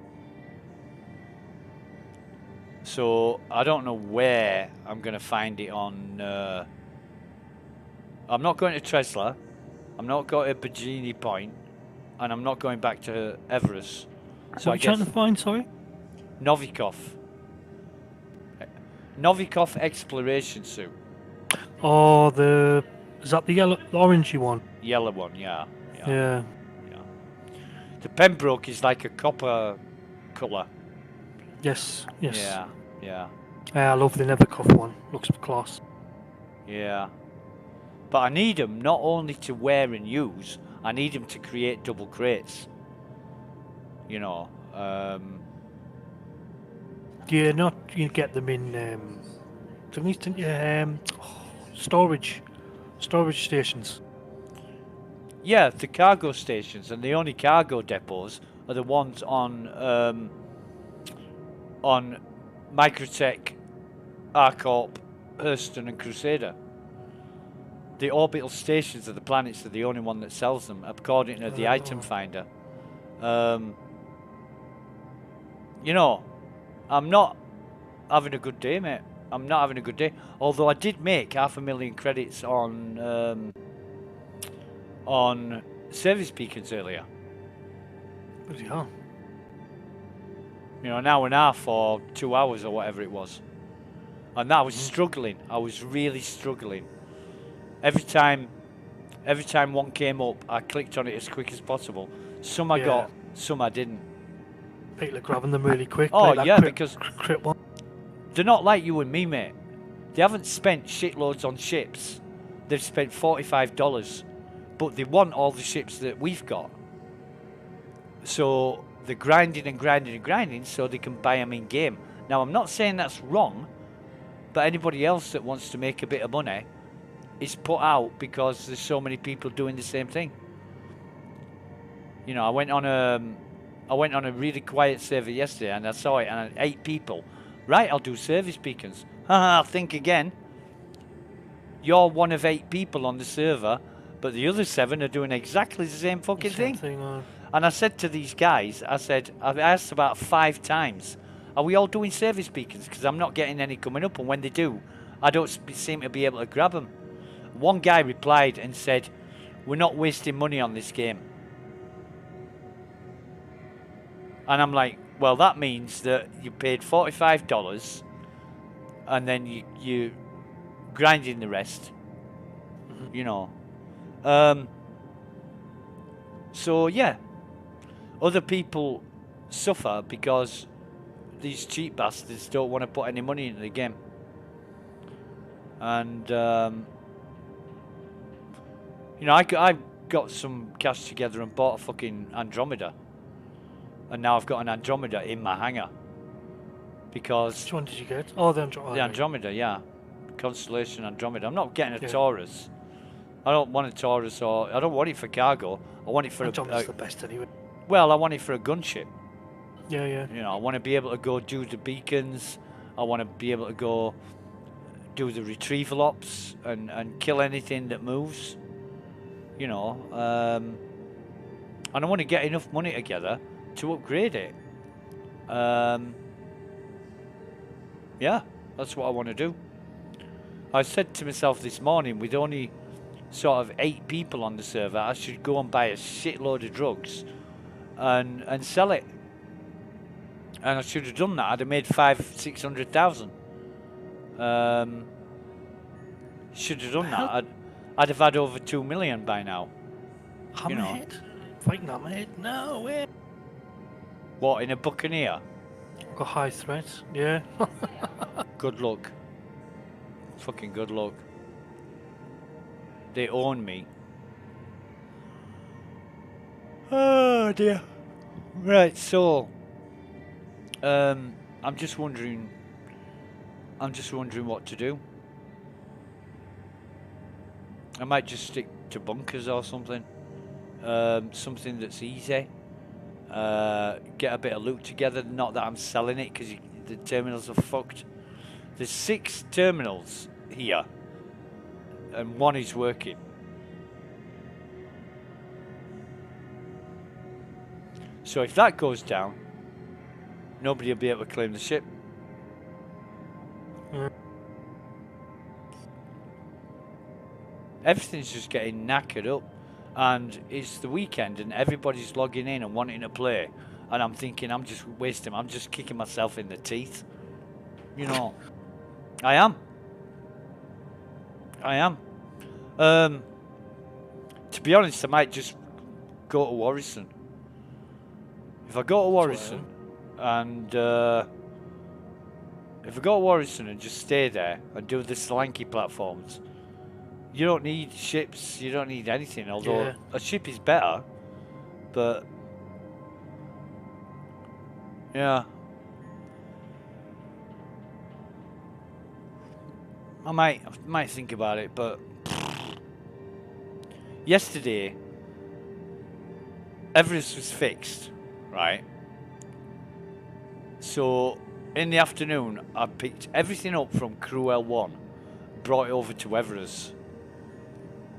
So I don't know where I'm going to find it on. I'm not going to Tresla, I'm not going to Bikini Point, and I'm not going back to Everest. So What are you trying to find, sorry? Novikov. Novikov exploration suit. Oh, is that the yellow, the orangey one? Yellow one, yeah. Yeah. The Pembroke is like a copper colour. Yes. Yeah. I love the Novikov one. Looks class. Yeah. But I need them not only to wear and use, I need them to create double crates. You know. You get them in storage stations. Yeah, the cargo stations, and the only cargo depots are the ones on Microtech, Arcorp, Hurston and Crusader. The orbital stations of the planets are the only one that sells them, according to the item finder. You know, I'm not having a good day, mate. I'm not having a good day. Although I did make 500,000 credits on service beacons earlier. Bloody hell. You know, an hour and a half or 2 hours or whatever it was. And I was struggling. I was really struggling. Every time one came up, I clicked on it as quick as possible. Some I got, some I didn't. People are grabbing them really quick. Oh, like that yeah, crit, because crit one. they're not like you and me, mate. They haven't spent shitloads on ships. They've spent $45, but they want all the ships that we've got. So they're grinding and grinding and grinding so they can buy them in game. Now, I'm not saying that's wrong, but anybody else that wants to make a bit of money is put out because there's so many people doing the same thing. You know, I went on a really quiet server yesterday and I saw it and I had 8 people. Right, I'll do service beacons. Haha, think again. You're one of 8 people on the server, but the other 7 are doing exactly the same fucking thing. And I said to these guys, I've asked about 5 times, are we all doing service beacons? Because I'm not getting any coming up, and when they do, I don't seem to be able to grab them. One guy replied and said, we're not wasting money on this game. And I'm like, well, that means that you paid $45 and then you grinding the rest, you know. So yeah, other people suffer because these cheap bastards don't want to put any money into the game. And you know, I got some cash together and bought a fucking Andromeda, and now I've got an Andromeda in my hangar because. Which one did you get? Oh, the Andromeda. The Andromeda, yeah. Constellation Andromeda. I'm not getting a Taurus. I don't want a Taurus, or I don't want it for cargo. I want it for Andromeda's the best anyway. Well, I want it for a gunship. Yeah, yeah. You know, I want to be able to go do the beacons. I want to be able to go do the retrieval ops and kill anything that moves. You know, and I want to get enough money together to upgrade it. Yeah, that's what I want to do. I said to myself this morning, with only sort of 8 people on the server, I should go and buy a shitload of drugs and sell it. And I should have done that. I'd have made 500,000-600,000. Should have done that. I'd have had over 2 million by now. Hammerhead? Fighting Hammerhead? No way. What, in a Buccaneer? Got high threat, yeah. Good luck. Fucking good luck. They own me. Oh dear. Right, so I'm just wondering what to do. I might just stick to bunkers or something. Something that's easy. Get a bit of loot together. Not that I'm selling it because the terminals are fucked. There's 6 terminals here, and 1 is working. So if that goes down, nobody will be able to claim the ship. Everything's just getting knackered up, and it's the weekend and everybody's logging in and wanting to play, and I'm thinking I'm just wasting, I'm just kicking myself in the teeth, you know. I am. To be honest, I might just go to Warrison. If I go to Warrison and just stay there and do the Slanky platforms, you don't need ships, you don't need anything, although a ship is better, but yeah. I might think about it, but yesterday Everest was fixed, right? So in the afternoon I picked everything up from Crew L1, brought it over to Everest.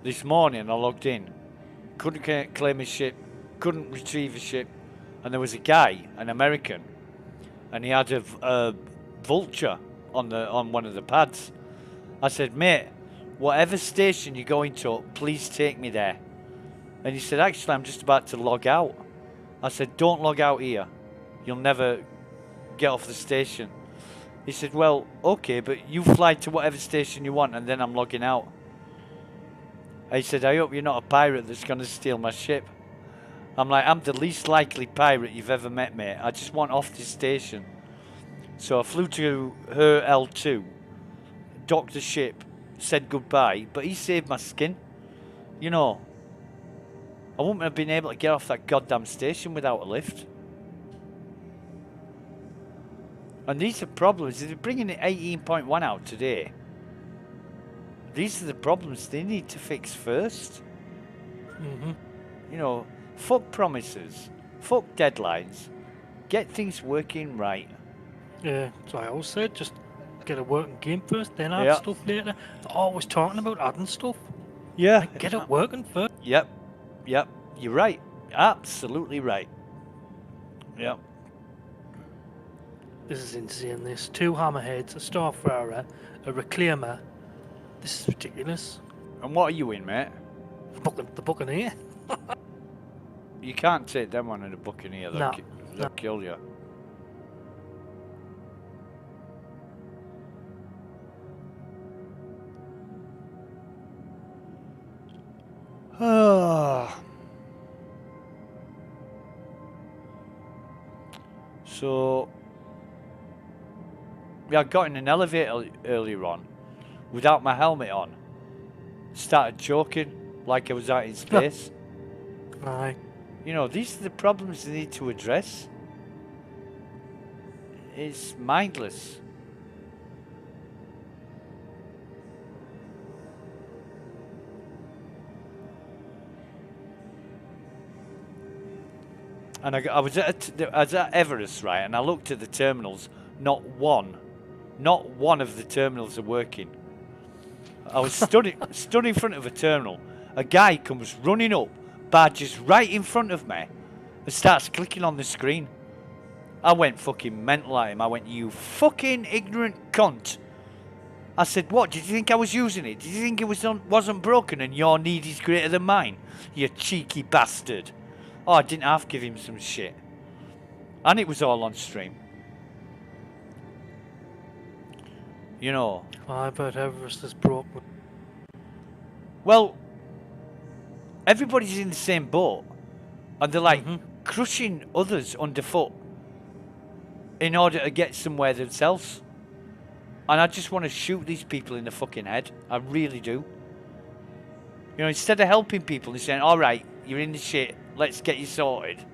This morning I logged in, couldn't claim a ship, couldn't retrieve a ship, and there was a guy, an American, and he had a vulture on one of the pads. I said, mate, whatever station you're going to, please take me there. And he said, actually, I'm just about to log out. I said, don't log out here. You'll never get off the station. He said, well, okay, but you fly to whatever station you want and then I'm logging out. He said, I hope you're not a pirate that's going to steal my ship. I'm like, I'm the least likely pirate you've ever met, mate. I just want off this station. So I flew to her L2, docked the ship, said goodbye, but he saved my skin. You know, I wouldn't have been able to get off that goddamn station without a lift. And these are problems. They're bringing the 18.1 out today. These are the problems they need to fix first. You know, fuck promises, fuck deadlines, get things working right. Yeah, so I always said, just get a working game first, then add stuff later. They're always talking about adding stuff. Yeah. Like, get it working first. Yep. You're right. Absolutely right. Yep. This is insane, this. 2 hammerheads, a starfarer, a reclaimer. This is ridiculous. And what are you in, mate? The Buccaneer. You can't take them on in a Buccaneer. They'll kill you. So, yeah, I got in an elevator earlier on without my helmet on. Started choking like I was out in space. Aye. You know, these are the problems they need to address. It's mindless. And I was at Everest, right, and I looked at the terminals. Not one of the terminals are working. I was stood in front of a terminal. A guy comes running up, barges right in front of me, and starts clicking on the screen. I went fucking mental at him. I went, you fucking ignorant cunt. I said, what, did you think I was using it? Did you think it wasn't broken and your need is greater than mine? You cheeky bastard. Oh, I didn't have to give him some shit. And it was all on stream. You know. I bet Everest is broken. Well, everybody's in the same boat. And they're like crushing others underfoot in order to get somewhere themselves. And I just want to shoot these people in the fucking head. I really do. You know, instead of helping people and saying, all right, you're in the shit, let's get you sorted.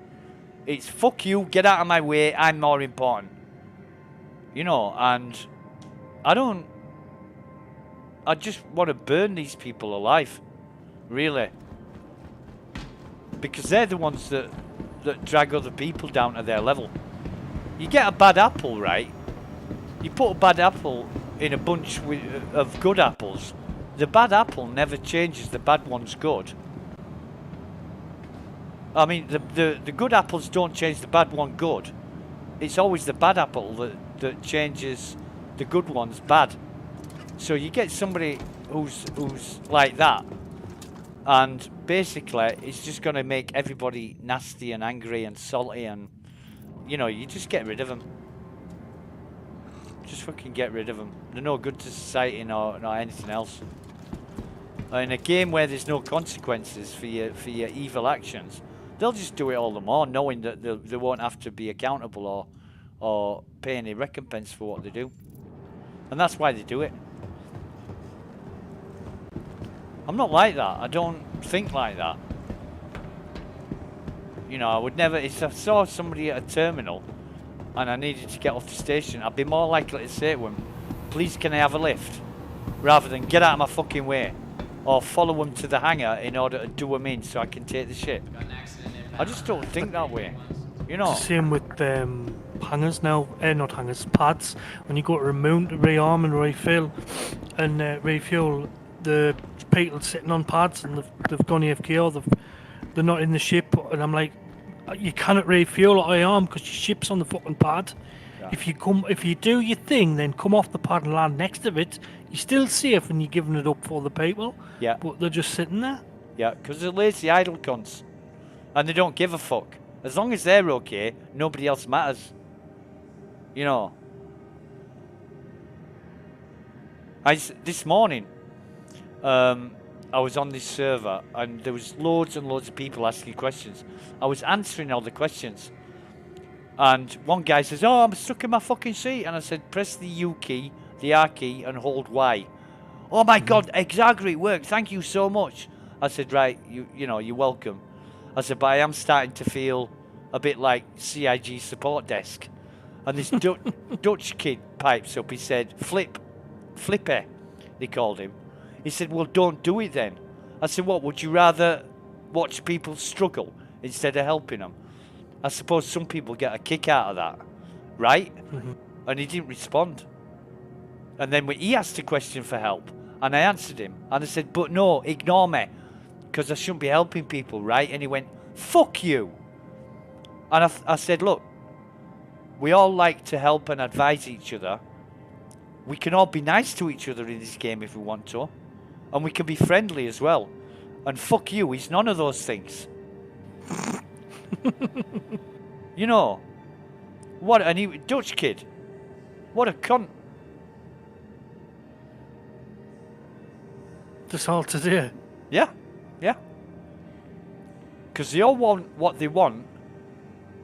It's fuck you, get out of my way, I'm more important. You know, and I just want to burn these people alive. Really. Because they're the ones that drag other people down to their level. You get a bad apple, right? You put a bad apple in a bunch of good apples. The bad apple never changes, the bad one's good. I mean, the good apples don't change the bad one good. It's always the bad apple that changes the good ones bad. So you get somebody who's like that, and basically it's just going to make everybody nasty and angry and salty, and you know, you just get rid of them. Just fucking get rid of them. They're no good to society nor anything else. In a game where there's no consequences for your evil actions, they'll just do it all the more, knowing that they won't have to be accountable or pay any recompense for what they do. And that's why they do it. I'm not like that. I don't think like that. You know, I would never, if I saw somebody at a terminal and I needed to get off the station, I'd be more likely to say to him, please can I have a lift? Rather than get out of my fucking way. Or follow them to the hangar in order to do them in so I can take the ship. I just don't think that way. You know. It's the same with hangars now. Not hangars, pads. When you go to remount, rearm and refill and refuel, the people sitting on pads and they've gone AFK or they're not in the ship. And I'm like, you cannot refuel or rearm because your ship's on the fucking pad. Yeah. If you do your thing, then come off the pad and land next to it. You're still safe and you're giving it up for the people. Yeah. But they're just sitting there. Yeah, because they're lazy idle cunts. And they don't give a fuck. As long as they're okay, nobody else matters. You know. This morning, I was on this server and there was loads and loads of people asking questions. I was answering all the questions. And one guy says, "Oh, I'm stuck in my fucking seat." And I said, "Press the U key, the R key, and hold Y." "Oh my God, exactly, it worked. Thank you so much." I said, "Right, you know, you're welcome." I said, "But I am starting to feel a bit like CIG support desk." And this Dutch kid pipes up. He said, Flippy, they called him. He said, "Well, don't do it then." I said, "What, would you rather watch people struggle instead of helping them?" I suppose some people get a kick out of that, right? And he didn't respond. And then he asked a question for help, and I answered him. And I said, "But no, ignore me, because I shouldn't be helping people, right?" And he went, "Fuck you." And I said, "Look, we all like to help and advise each other. We can all be nice to each other in this game if we want to. And we can be friendly as well. And fuck you, he's none of those things." You know, what an Dutch kid. What a cunt. Just all today. Yeah, yeah. Because they all want what they want,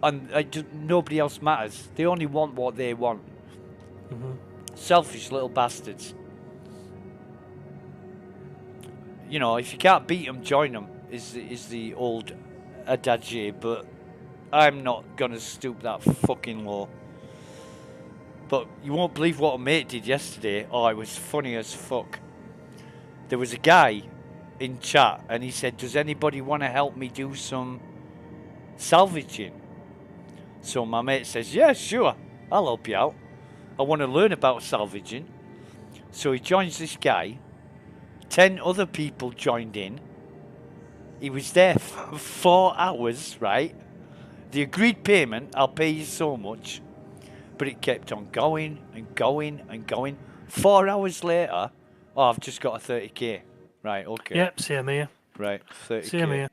and nobody else matters. They only want what they want. Selfish little bastards. You know, if you can't beat them, join them, is the old adage, but I'm not gonna stoop that fucking low. But you won't believe what a mate did yesterday. Oh, it was funny as fuck. There was a guy in chat and he said, "Does anybody want to help me do some salvaging?" So my mate says, "Yeah, sure, I'll help you out. I want to learn about salvaging." So he joins this guy. 10 other people joined in. He was there for 4 hours, right? The agreed payment, "I'll pay you so much." But it kept on going and going and going. 4 hours later, "Oh, I've just got a 30k. Right, okay. Yep, same here. Right, 30k. Same here.